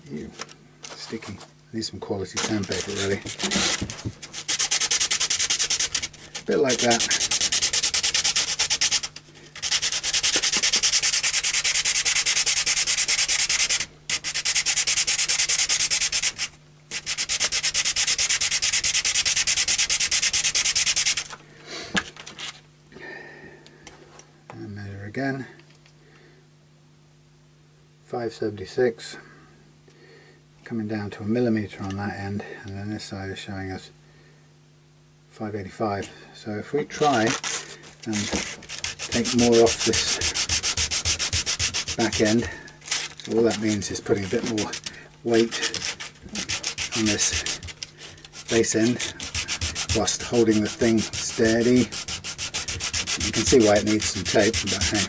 Ew, sticky. Need some quality sandpaper really. A bit like that. And measure again. 576. Coming down to 1 millimetre on that end, and then this side is showing us 585. So if we try and take more off this back end, so all that means is putting a bit more weight on this base end whilst holding the thing steady. You can see why it needs some tape, but hey.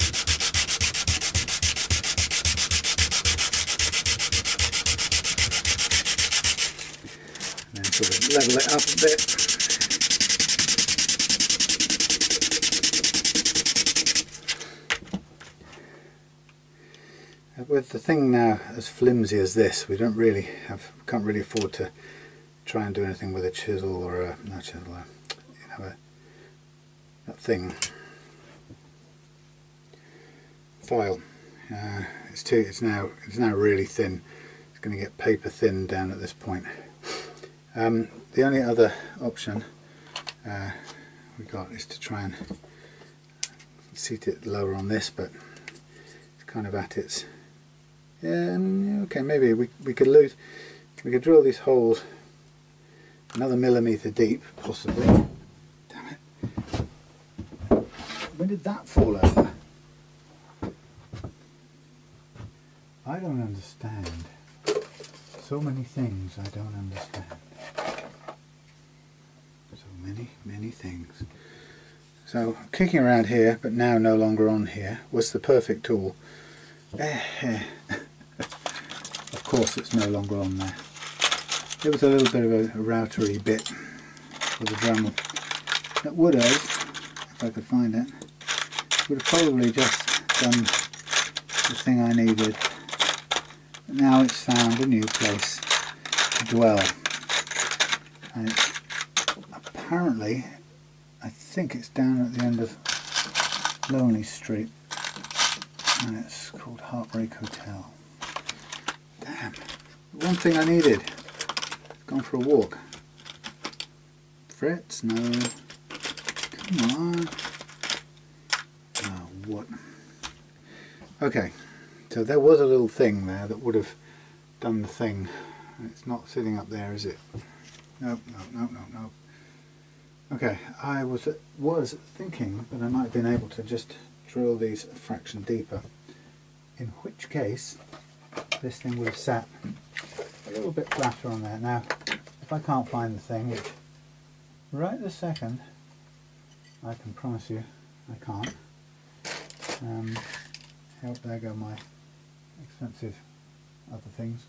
Sort of level it up a bit. With the thing now as flimsy as this, can't really afford to try and do anything with a chisel or not chisel, that thing. File. It's now really thin. It's going to get paper thin down at this point. The only other option we got is to try and seat it lower on this, but it's kind of at its. Okay, maybe we could drill these holes another millimetre deep, possibly. Damn it! When did that fall over? I don't understand. So many things I don't understand. So many things. So kicking around here, but now no longer on here, was the perfect tool. Of course it's no longer on there. There was a little bit of a routery bit for the Dremel that would have, if I could find it, would have probably just done the thing I needed. But now it's found a new place to dwell. And it's apparently, I think it's down at the end of Lonely Street, and it's called Heartbreak Hotel. Damn, the one thing I needed. Gone for a walk. Frets? No. Come on. Oh, what? Okay, so there was a little thing there that would have done the thing. It's not sitting up there, is it? Nope, nope, nope, nope, nope. Okay, I was thinking that I might have been able to just drill these a fraction deeper, in which case this thing would have sat a little bit flatter on there. Now, if I can't find the thing, which right this second I can promise you I can't, there go my expensive other things.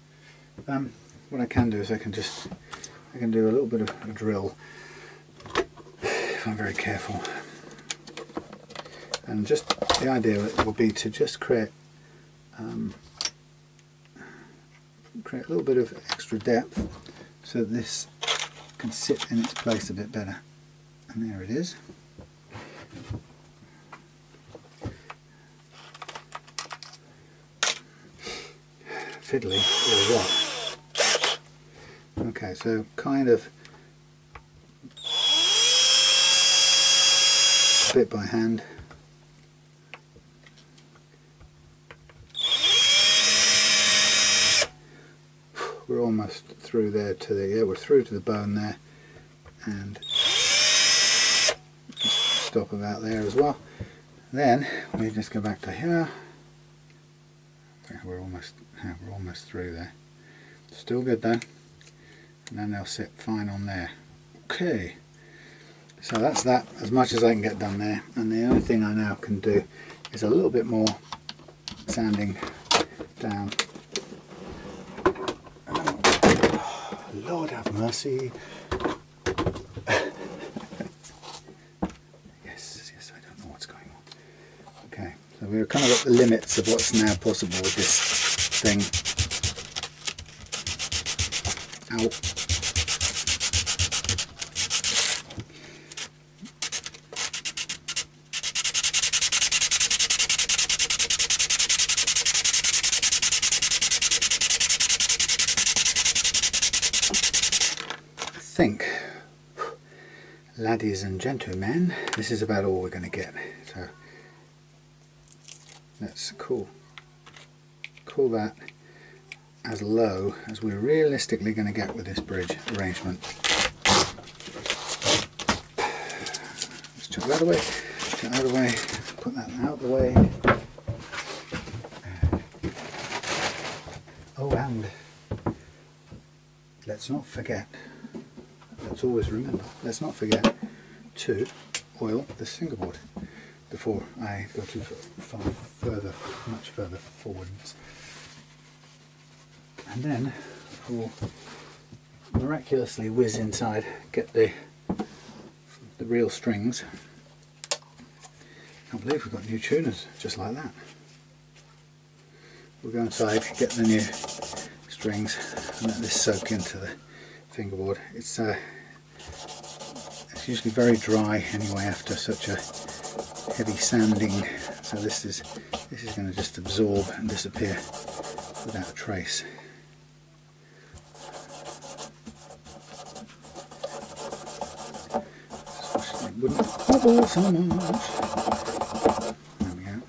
What I can do is I can do a little bit of a drill if I'm very careful, and just the idea will be to just create a little bit of extra depth so that this can sit in its place a bit better. And there it is. Fiddly or what? Okay, so kind of bit by hand. We're almost through there to the, yeah, we're through to the bone there, and stop about there as well. Then we just go back to here. We're almost through there. Still good though. And then they'll sit fine on there. Okay. So that's that, as much as I can get done there, and the only thing I now can do is a little bit more sanding down. Oh, Lord have mercy. Yes, I don't know what's going on. Okay, so we're kind of at the limits of what's now possible with this thing. Ow. I think, laddies and gentlemen, this is about all we're going to get. So let's call that as low as we're realistically going to get with this bridge arrangement. Let's chuck that away, put that out of the way. Oh, and let's not forget, let's always remember, let's not forget to oil this fingerboard before I go too far, much further forwards. And then we'll miraculously whiz inside, get the real strings. I can't believe we've got new tuners just like that. We'll go inside, get the new strings, and let this soak into the fingerboard. It's usually very dry anyway after such a heavy sanding, so this is going to just absorb and disappear without a trace. It wouldn't bubble so much. There we go.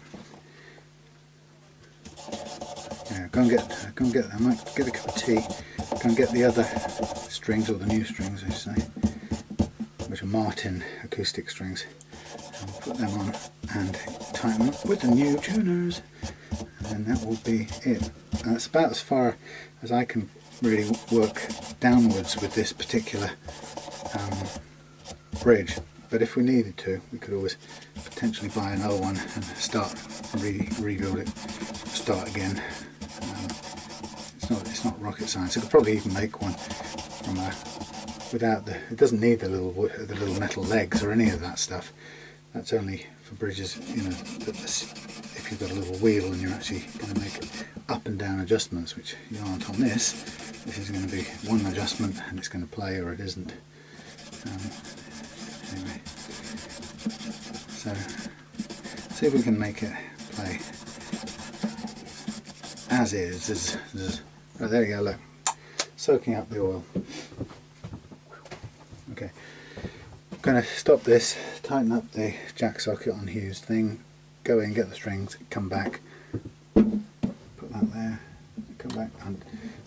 Yeah, go and get. I might get a cup of tea. Go and get the other strings, or the new strings, I should say, which are Martin acoustic strings. And put them on and tighten up with the new tuners, and then that will be it. And that's about as far as I can really work downwards with this particular bridge. But if we needed to, we could always potentially buy another one and start rebuild it, start again. It's not rocket science. I could probably even make one from without the. It doesn't need the little metal legs or any of that stuff. That's only for bridges, you know. If you've got a little wheel and you're actually going to make up and down adjustments, which you aren't on this. This is going to be one adjustment, and it's going to play or it isn't. Anyway, so see if we can make it play as is. Right, there you go, look, soaking up the oil. Okay, I'm going to stop this, tighten up the jack socket on Hugh's thing, go in, get the strings, come back, put that there, come back and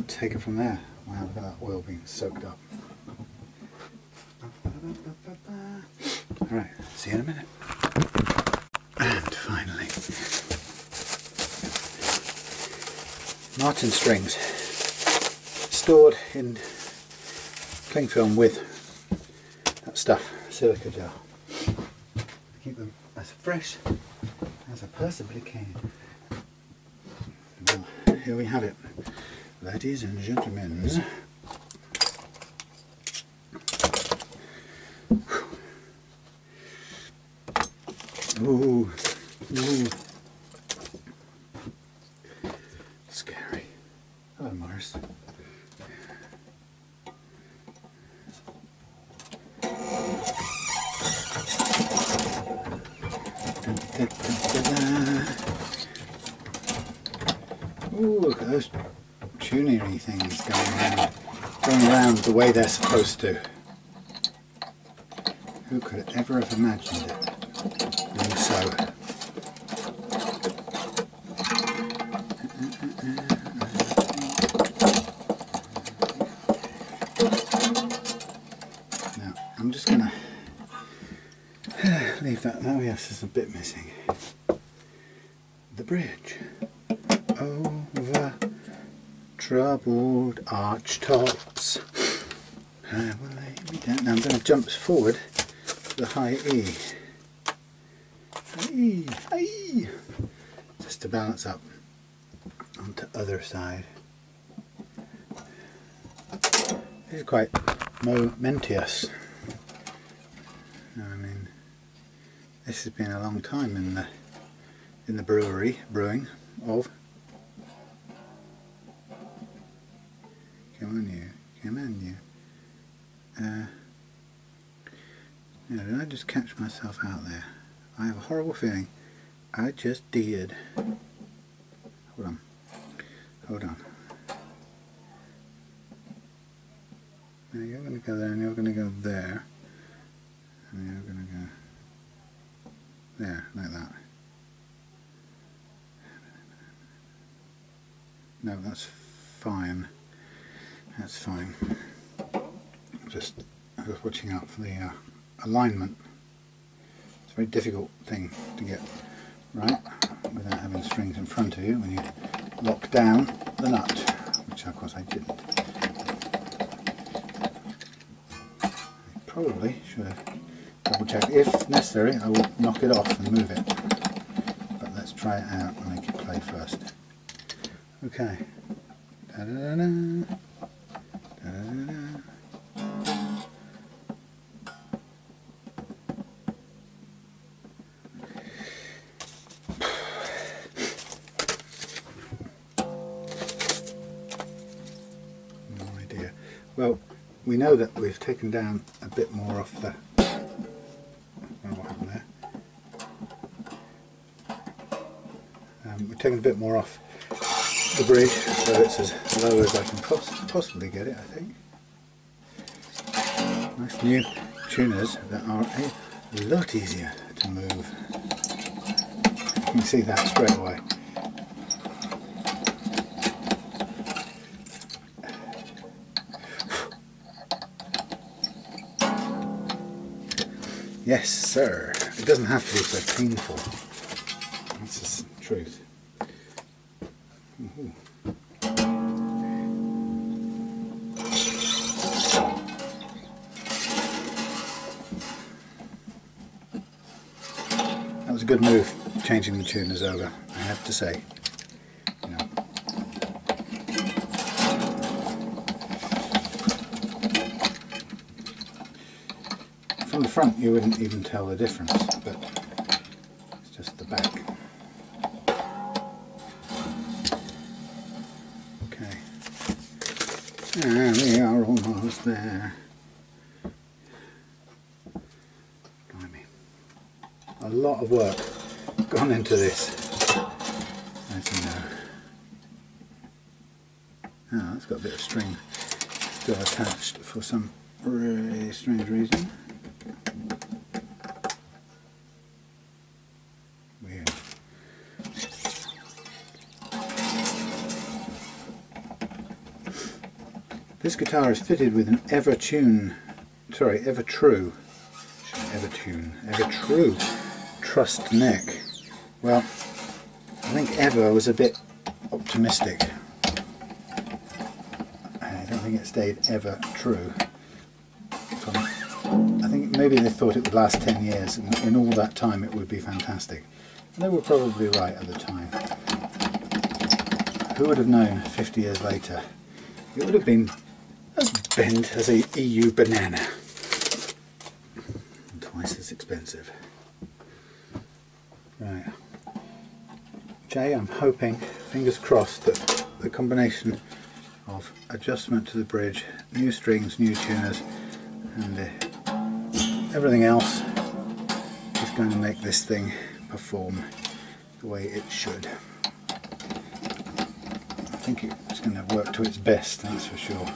take it from there. Wow, look at that oil being soaked up. Alright, see you in a minute. And finally, marten strings stored in cling film with that stuff, silica gel. Keep them as fresh as I possibly can. Well, here we have it, ladies and gentlemen. Ooh, ooh. Scary. Hello, Morris. Ooh, look at those tunery things going around the way they're supposed to. Who could ever have imagined it? And so. Now, I'm just going to leave that. Oh yes, there's a bit missing. The bridge over troubled archtops. I will lay me down. Now I'm going to jump forward to the high E. Hey, hey. Just to balance up onto other side. This is quite momentous. I mean, this has been a long time in the brewing of. Come on you, come on you. Now, did I just catch myself out there? I have a horrible feeling I just did. Hold on. Hold on. Now you're going to go there and you're going to go there. And you're going to go there, like that. No, that's fine. That's fine. Just watching out for the alignment. It's a very difficult thing to get right without having strings in front of you when you lock down the nut, which of course I didn't. I probably should have double checked. If necessary, I will knock it off and move it. But let's try it out and make it play first. Okay. Da -da -da -da. Da -da -da -da. Well, we know that we've taken down a bit more off the. I don't know what happened there. We've taken a bit more off the bridge, so it's as low as I can possibly get it, I think. Nice new tuners that are a lot easier to move. You can see that straight away. Yes, sir. It doesn't have to be so painful. That's the truth. Ooh. That was a good move, changing the tuners over, I have to say. You know. From the front you wouldn't even tell the difference, but it's just the back. Okay. And we are almost there. Blimey. A lot of work gone into this, as you know. Oh, it's got a bit of string still attached for some really strange reason. Weird. This guitar is fitted with an Evertune ever true trussed neck. Well, I think ever was a bit optimistic. I don't think it stayed ever true. I think maybe they thought it would last 10 years, and in all that time it would be fantastic. And they were probably right at the time. Who would have known 50 years later it would have been as bent as a EU banana. And twice as expensive. Right. Jay, I'm hoping, fingers crossed, that the combination of adjustment to the bridge, new strings, new tuners, and everything else is going to make this thing perform the way it should. I think it's going to work to its best, that's for sure.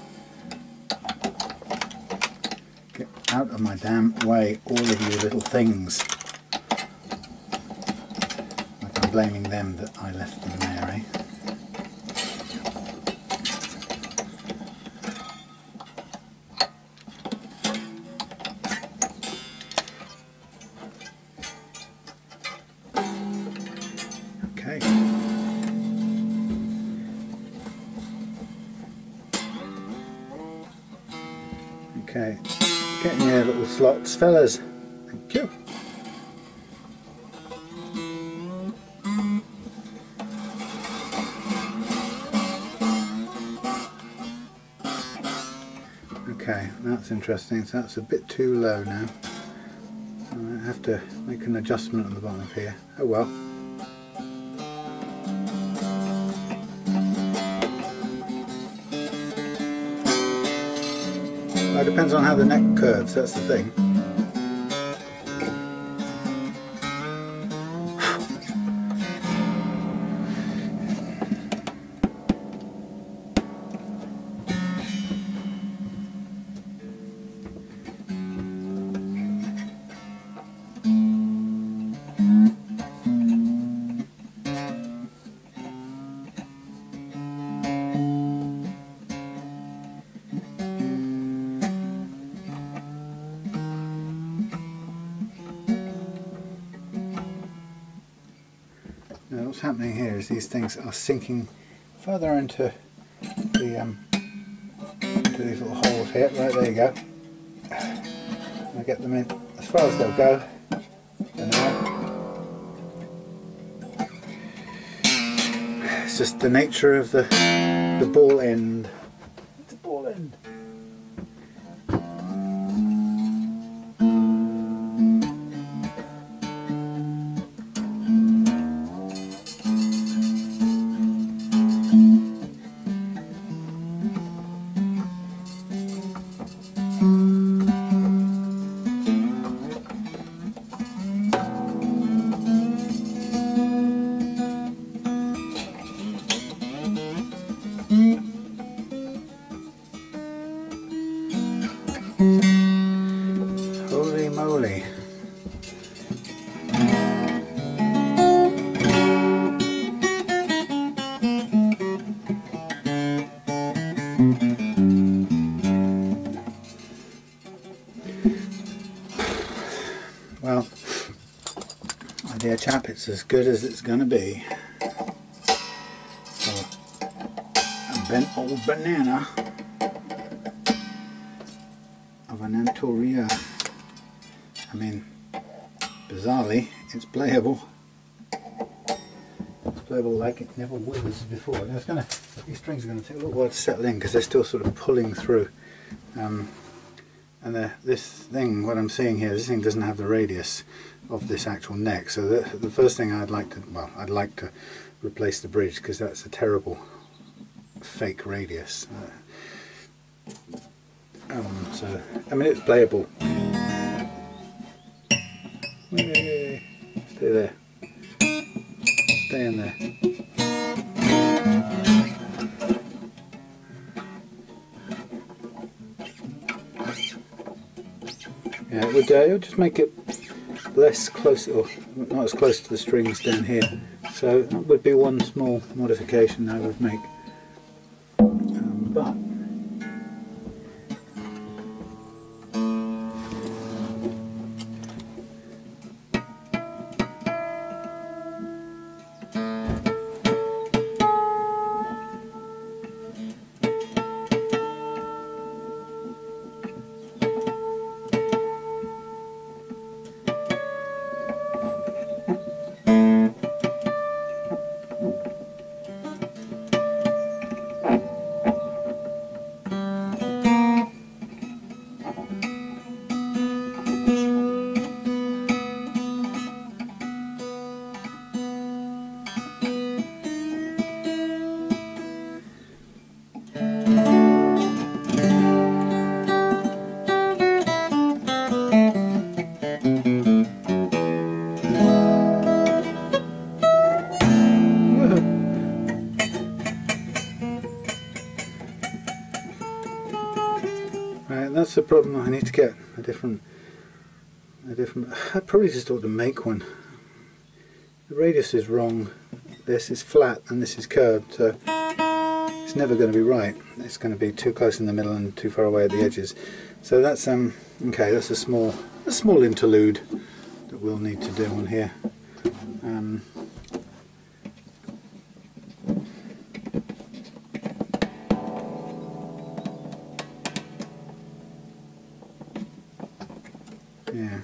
Get out of my damn way, all of you little things. Like I'm blaming them that I left them there, eh? Okay. Okay, getting your little slots, fellas. Thank you. Okay, that's interesting. So that's a bit too low now. I have to make an adjustment on the bottom of here. Oh well. Well, it depends on how the neck curves, that's the thing. Now what's happening here is these things are sinking further into the these little holes here. Right, there you go. I get them in as far as they'll go. It's just the nature of the ball end. It's a ball end. Holy moly. Well, my dear chap, it's as good as it's going to be. So, a bent old banana of an Antoria. I mean, bizarrely, it's playable. It's playable like it never was before. These strings are going to take a little while to settle in because they're still sort of pulling through. And this thing, what I'm seeing here, this thing doesn't have the radius of this actual neck. So the first thing I'd like to replace the bridge, because that's a terrible fake radius. So I mean, it's playable. Yay. Stay there. Stay in there. Yeah, it would just make it less close, or not as close to the strings down here. So that would be one small modification I would make. But that's the problem. I need to get a different. I probably just ought to make one. The radius is wrong. This is flat and this is curved, so it's never going to be right. It's going to be too close in the middle and too far away at the edges. So that's okay. That's a small interlude that we'll need to do on here. Yeah.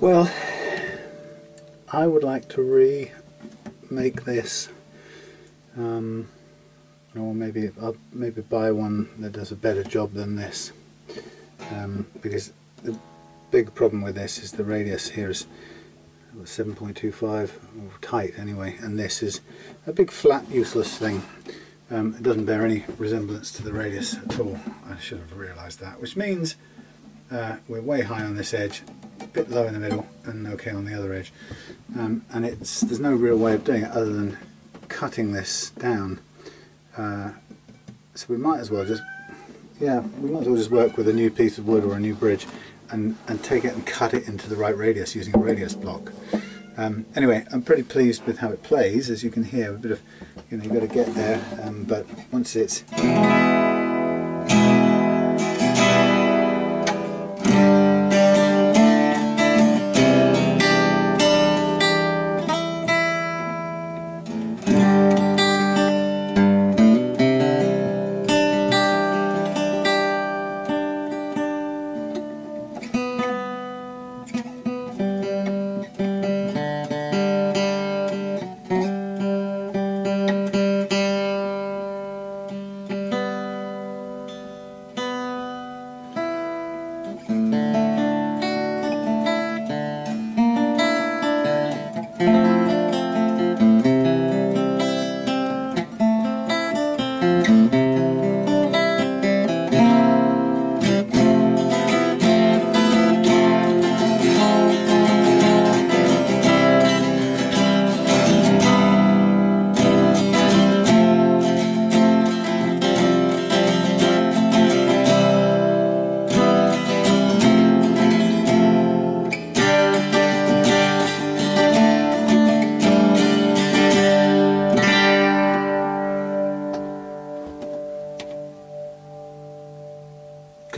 Well, I would like to remake this, or maybe I'll buy one that does a better job than this, because the big problem with this is the radius here is 7.25, or tight anyway, and this is a big flat useless thing. It doesn't bear any resemblance to the radius at all. I should have realised that, which means we're way high on this edge, a bit low in the middle, and okay on the other edge, and there's no real way of doing it other than cutting this down. So we might as well just work with a new piece of wood or a new bridge and take it and cut it into the right radius using a radius block. Anyway, I'm pretty pleased with how it plays. As you can hear, a bit of, you've got to get there, but once it's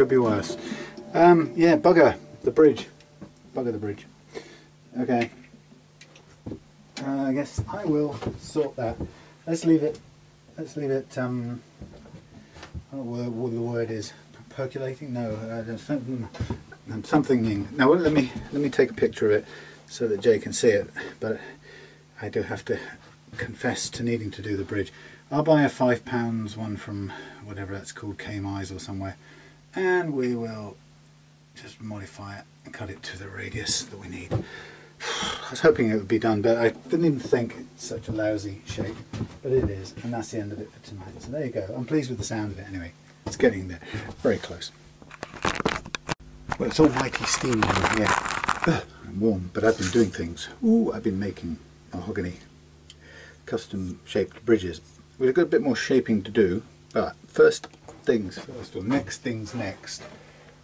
could be worse. Yeah, bugger the bridge. Bugger the bridge. Okay. I guess I will sort that. Let's leave it. Let's leave it. I don't know what the word is. Percolating? No. Something. Now let me take a picture of it so that Jay can see it. But I do have to confess to needing to do the bridge. I'll buy a £5 one from whatever that's called, K-Mize or somewhere, and we will just modify it and cut it to the radius that we need. I was hoping it would be done, but I didn't even think it's such a lousy shape, but it is, and that's the end of it for tonight. So there you go. I'm pleased with the sound of it anyway. It's getting there, very close. Well, it's almighty steamy in here. I'm warm, but I've been doing things. Ooh, I've been making mahogany custom shaped bridges. We've got a bit more shaping to do, but first things first, or next things next.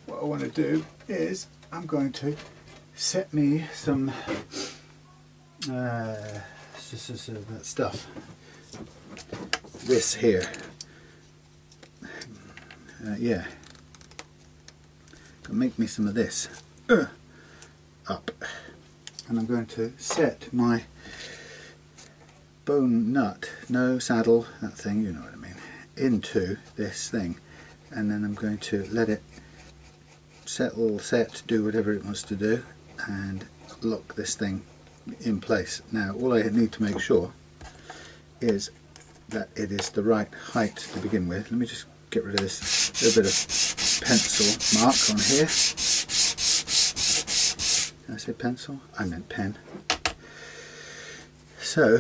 What I want to do is I'm going to set me some that stuff. This here. Yeah. Gonna make me some of this up, and I'm going to set my bone nut, no saddle, that thing, you know what I mean, into this thing, and then I'm going to let it settle, do whatever it wants to do, and lock this thing in place. Now all I need to make sure is that it is the right height to begin with. Let me just get rid of this little bit of pencil mark on here. Did I say pencil? I meant pen. So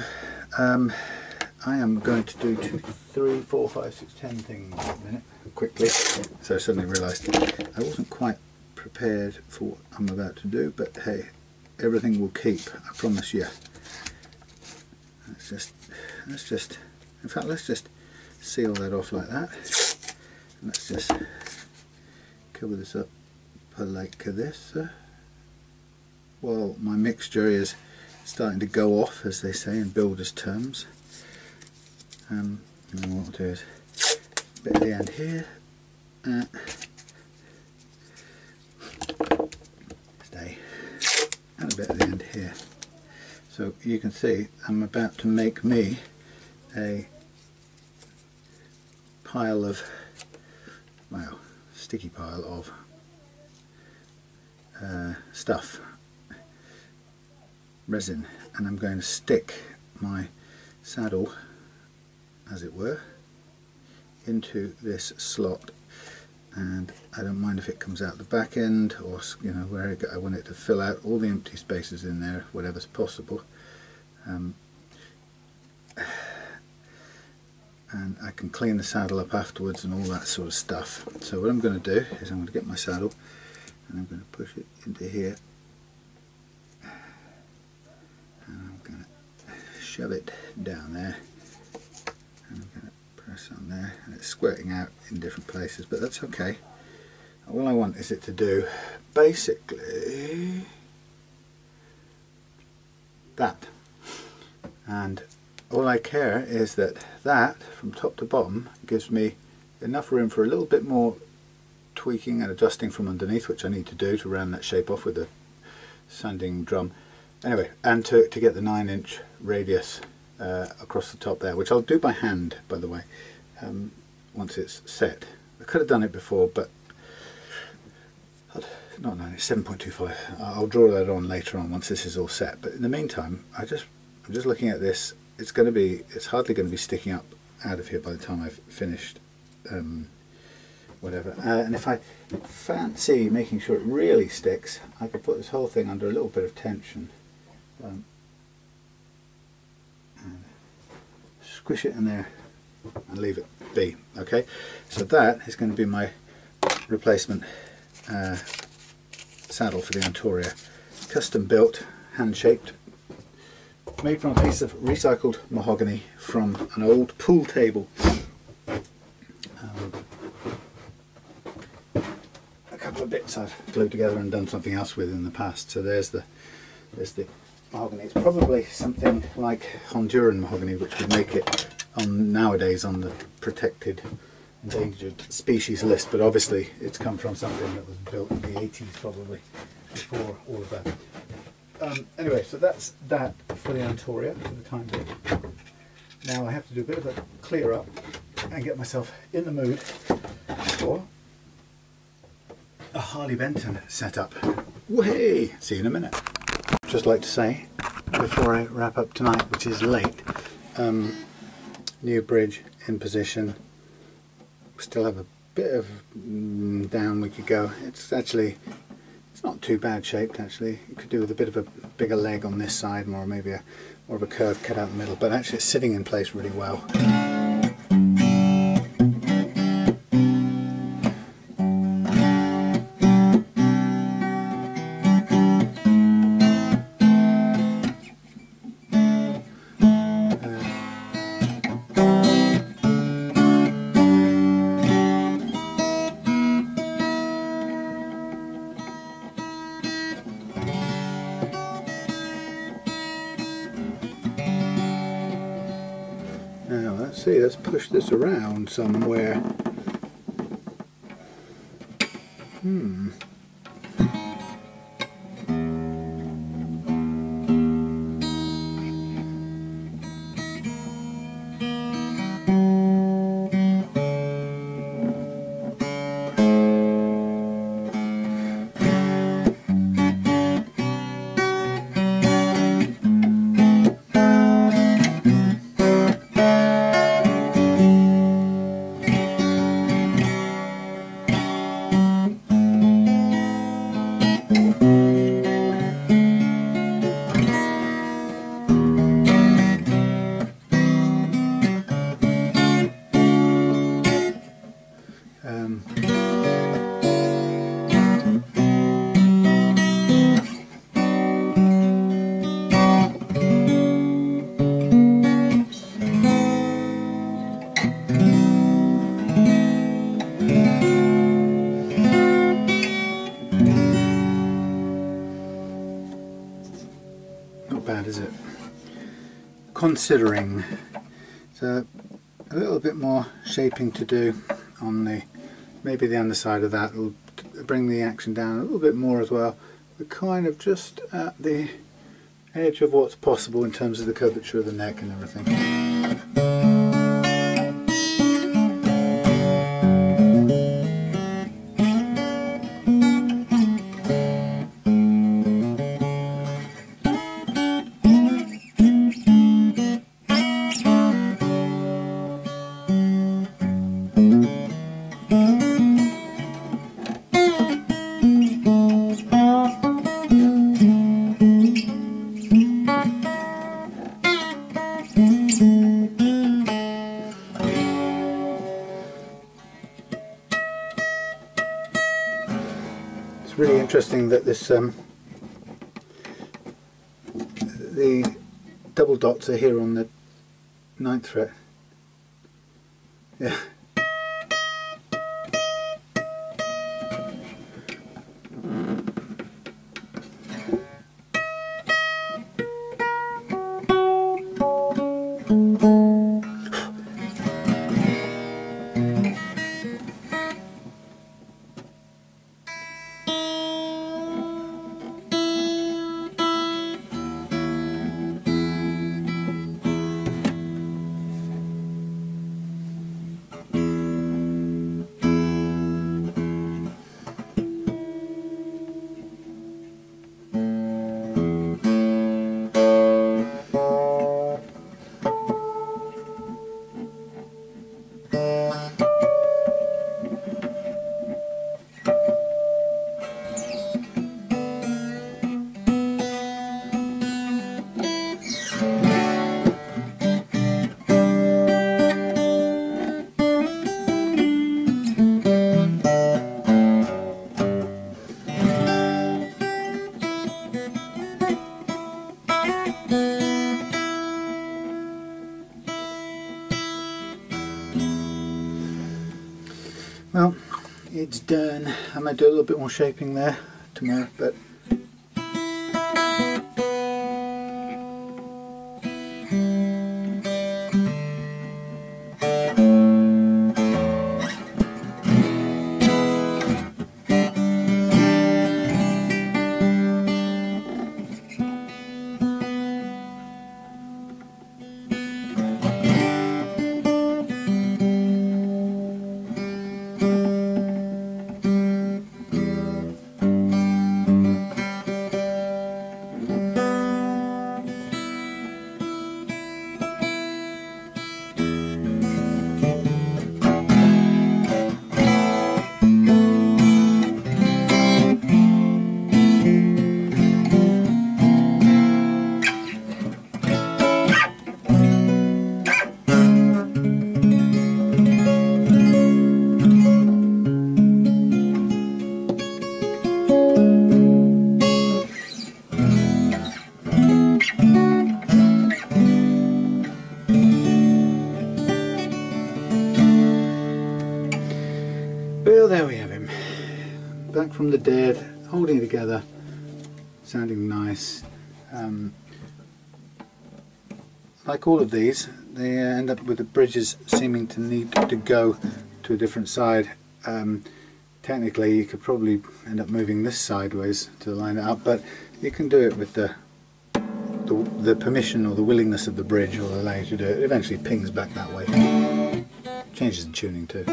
I am going to do 2, 3, 4, 5, 6, 10 things in a minute, quickly. So I suddenly realised I wasn't quite prepared for what I'm about to do, but hey, everything will keep, I promise you. Let's just, in fact, let's just seal that off like that. And let's just cover this up like this. Well, my mixture is starting to go off, as they say in builders' terms. And then what we'll do is a bit at the end here. Stay. And a bit at the end here. So you can see I'm about to make me a pile of, well, sticky pile of stuff, resin, and I'm going to stick my saddle, as it were, into this slot, and I don't mind if it comes out the back end, or you know, where I want it to fill out all the empty spaces in there, whatever's possible. And I can clean the saddle up afterwards and all that sort of stuff. So what I'm going to do is I'm going to get my saddle and I'm going to push it into here, and I'm going to shove it down there, and I'm going to press on there, and it's squirting out in different places, but that's okay. All I want is it to do basically that, and all I care is that from top to bottom gives me enough room for a little bit more tweaking and adjusting from underneath, which I need to do to round that shape off with a sanding drum. Anyway, and to get the 9-inch radius across the top there, which I'll do by hand, by the way, once it's set. I could have done it before, but not 9, it's 7.25. I'll draw that on later on once this is all set. But in the meantime, I'm just looking at this. It's hardly going to be sticking up out of here by the time I've finished whatever. And if I fancy making sure it really sticks, I could put this whole thing under a little bit of tension and squish it in there and leave it be. Okay, so that is going to be my replacement saddle for the Antoria, custom built, hand shaped, made from a piece of recycled mahogany from an old pool table. A couple of bits I've glued together and done something else with in the past. So there's the mahogany. It's probably something like Honduran mahogany, which would make it nowadays on the protected endangered species list, but obviously it's come from something that was built in the 80s probably, before all of that. Anyway, so that's that for the Antoria for the time being. Now I have to do a bit of a clear up and get myself in the mood for a Harley Benton setup. Whey! See you in a minute. Just like to say, before I wrap up tonight, which is late, new bridge in position. Still have a bit of down we could go. It's not too bad shaped actually. You could do with a bit of a bigger leg on this side, more maybe more of a curve cut out in the middle, but actually it's sitting in place really well. Now let's see, let's push this around somewhere. Not bad, is it? Considering, so a little bit more shaping to do on maybe the underside of that will bring the action down a little bit more as well. We're kind of just at the edge of what's possible in terms of the curvature of the neck and everything. It's really interesting that this the double dots are here on the 9th fret. Yeah. Well, it's done. I might do a little bit more shaping there tomorrow, but back from the dead, holding it together, sounding nice. Like all of these, they end up with the bridges seeming to need to go to a different side. Technically you could probably end up moving this sideways to line it up, but you can do it with the permission or the willingness of the bridge will allow you to do it. It eventually pings back that way. Changes the tuning too.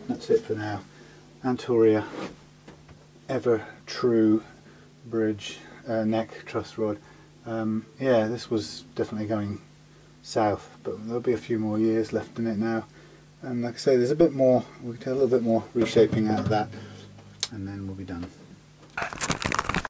That's it for now. Antoria Ever True bridge neck truss rod. Yeah, this was definitely going south, but there'll be a few more years left in it now. And like I say, there's a bit more, we can do a little bit more reshaping out of that, and then we'll be done.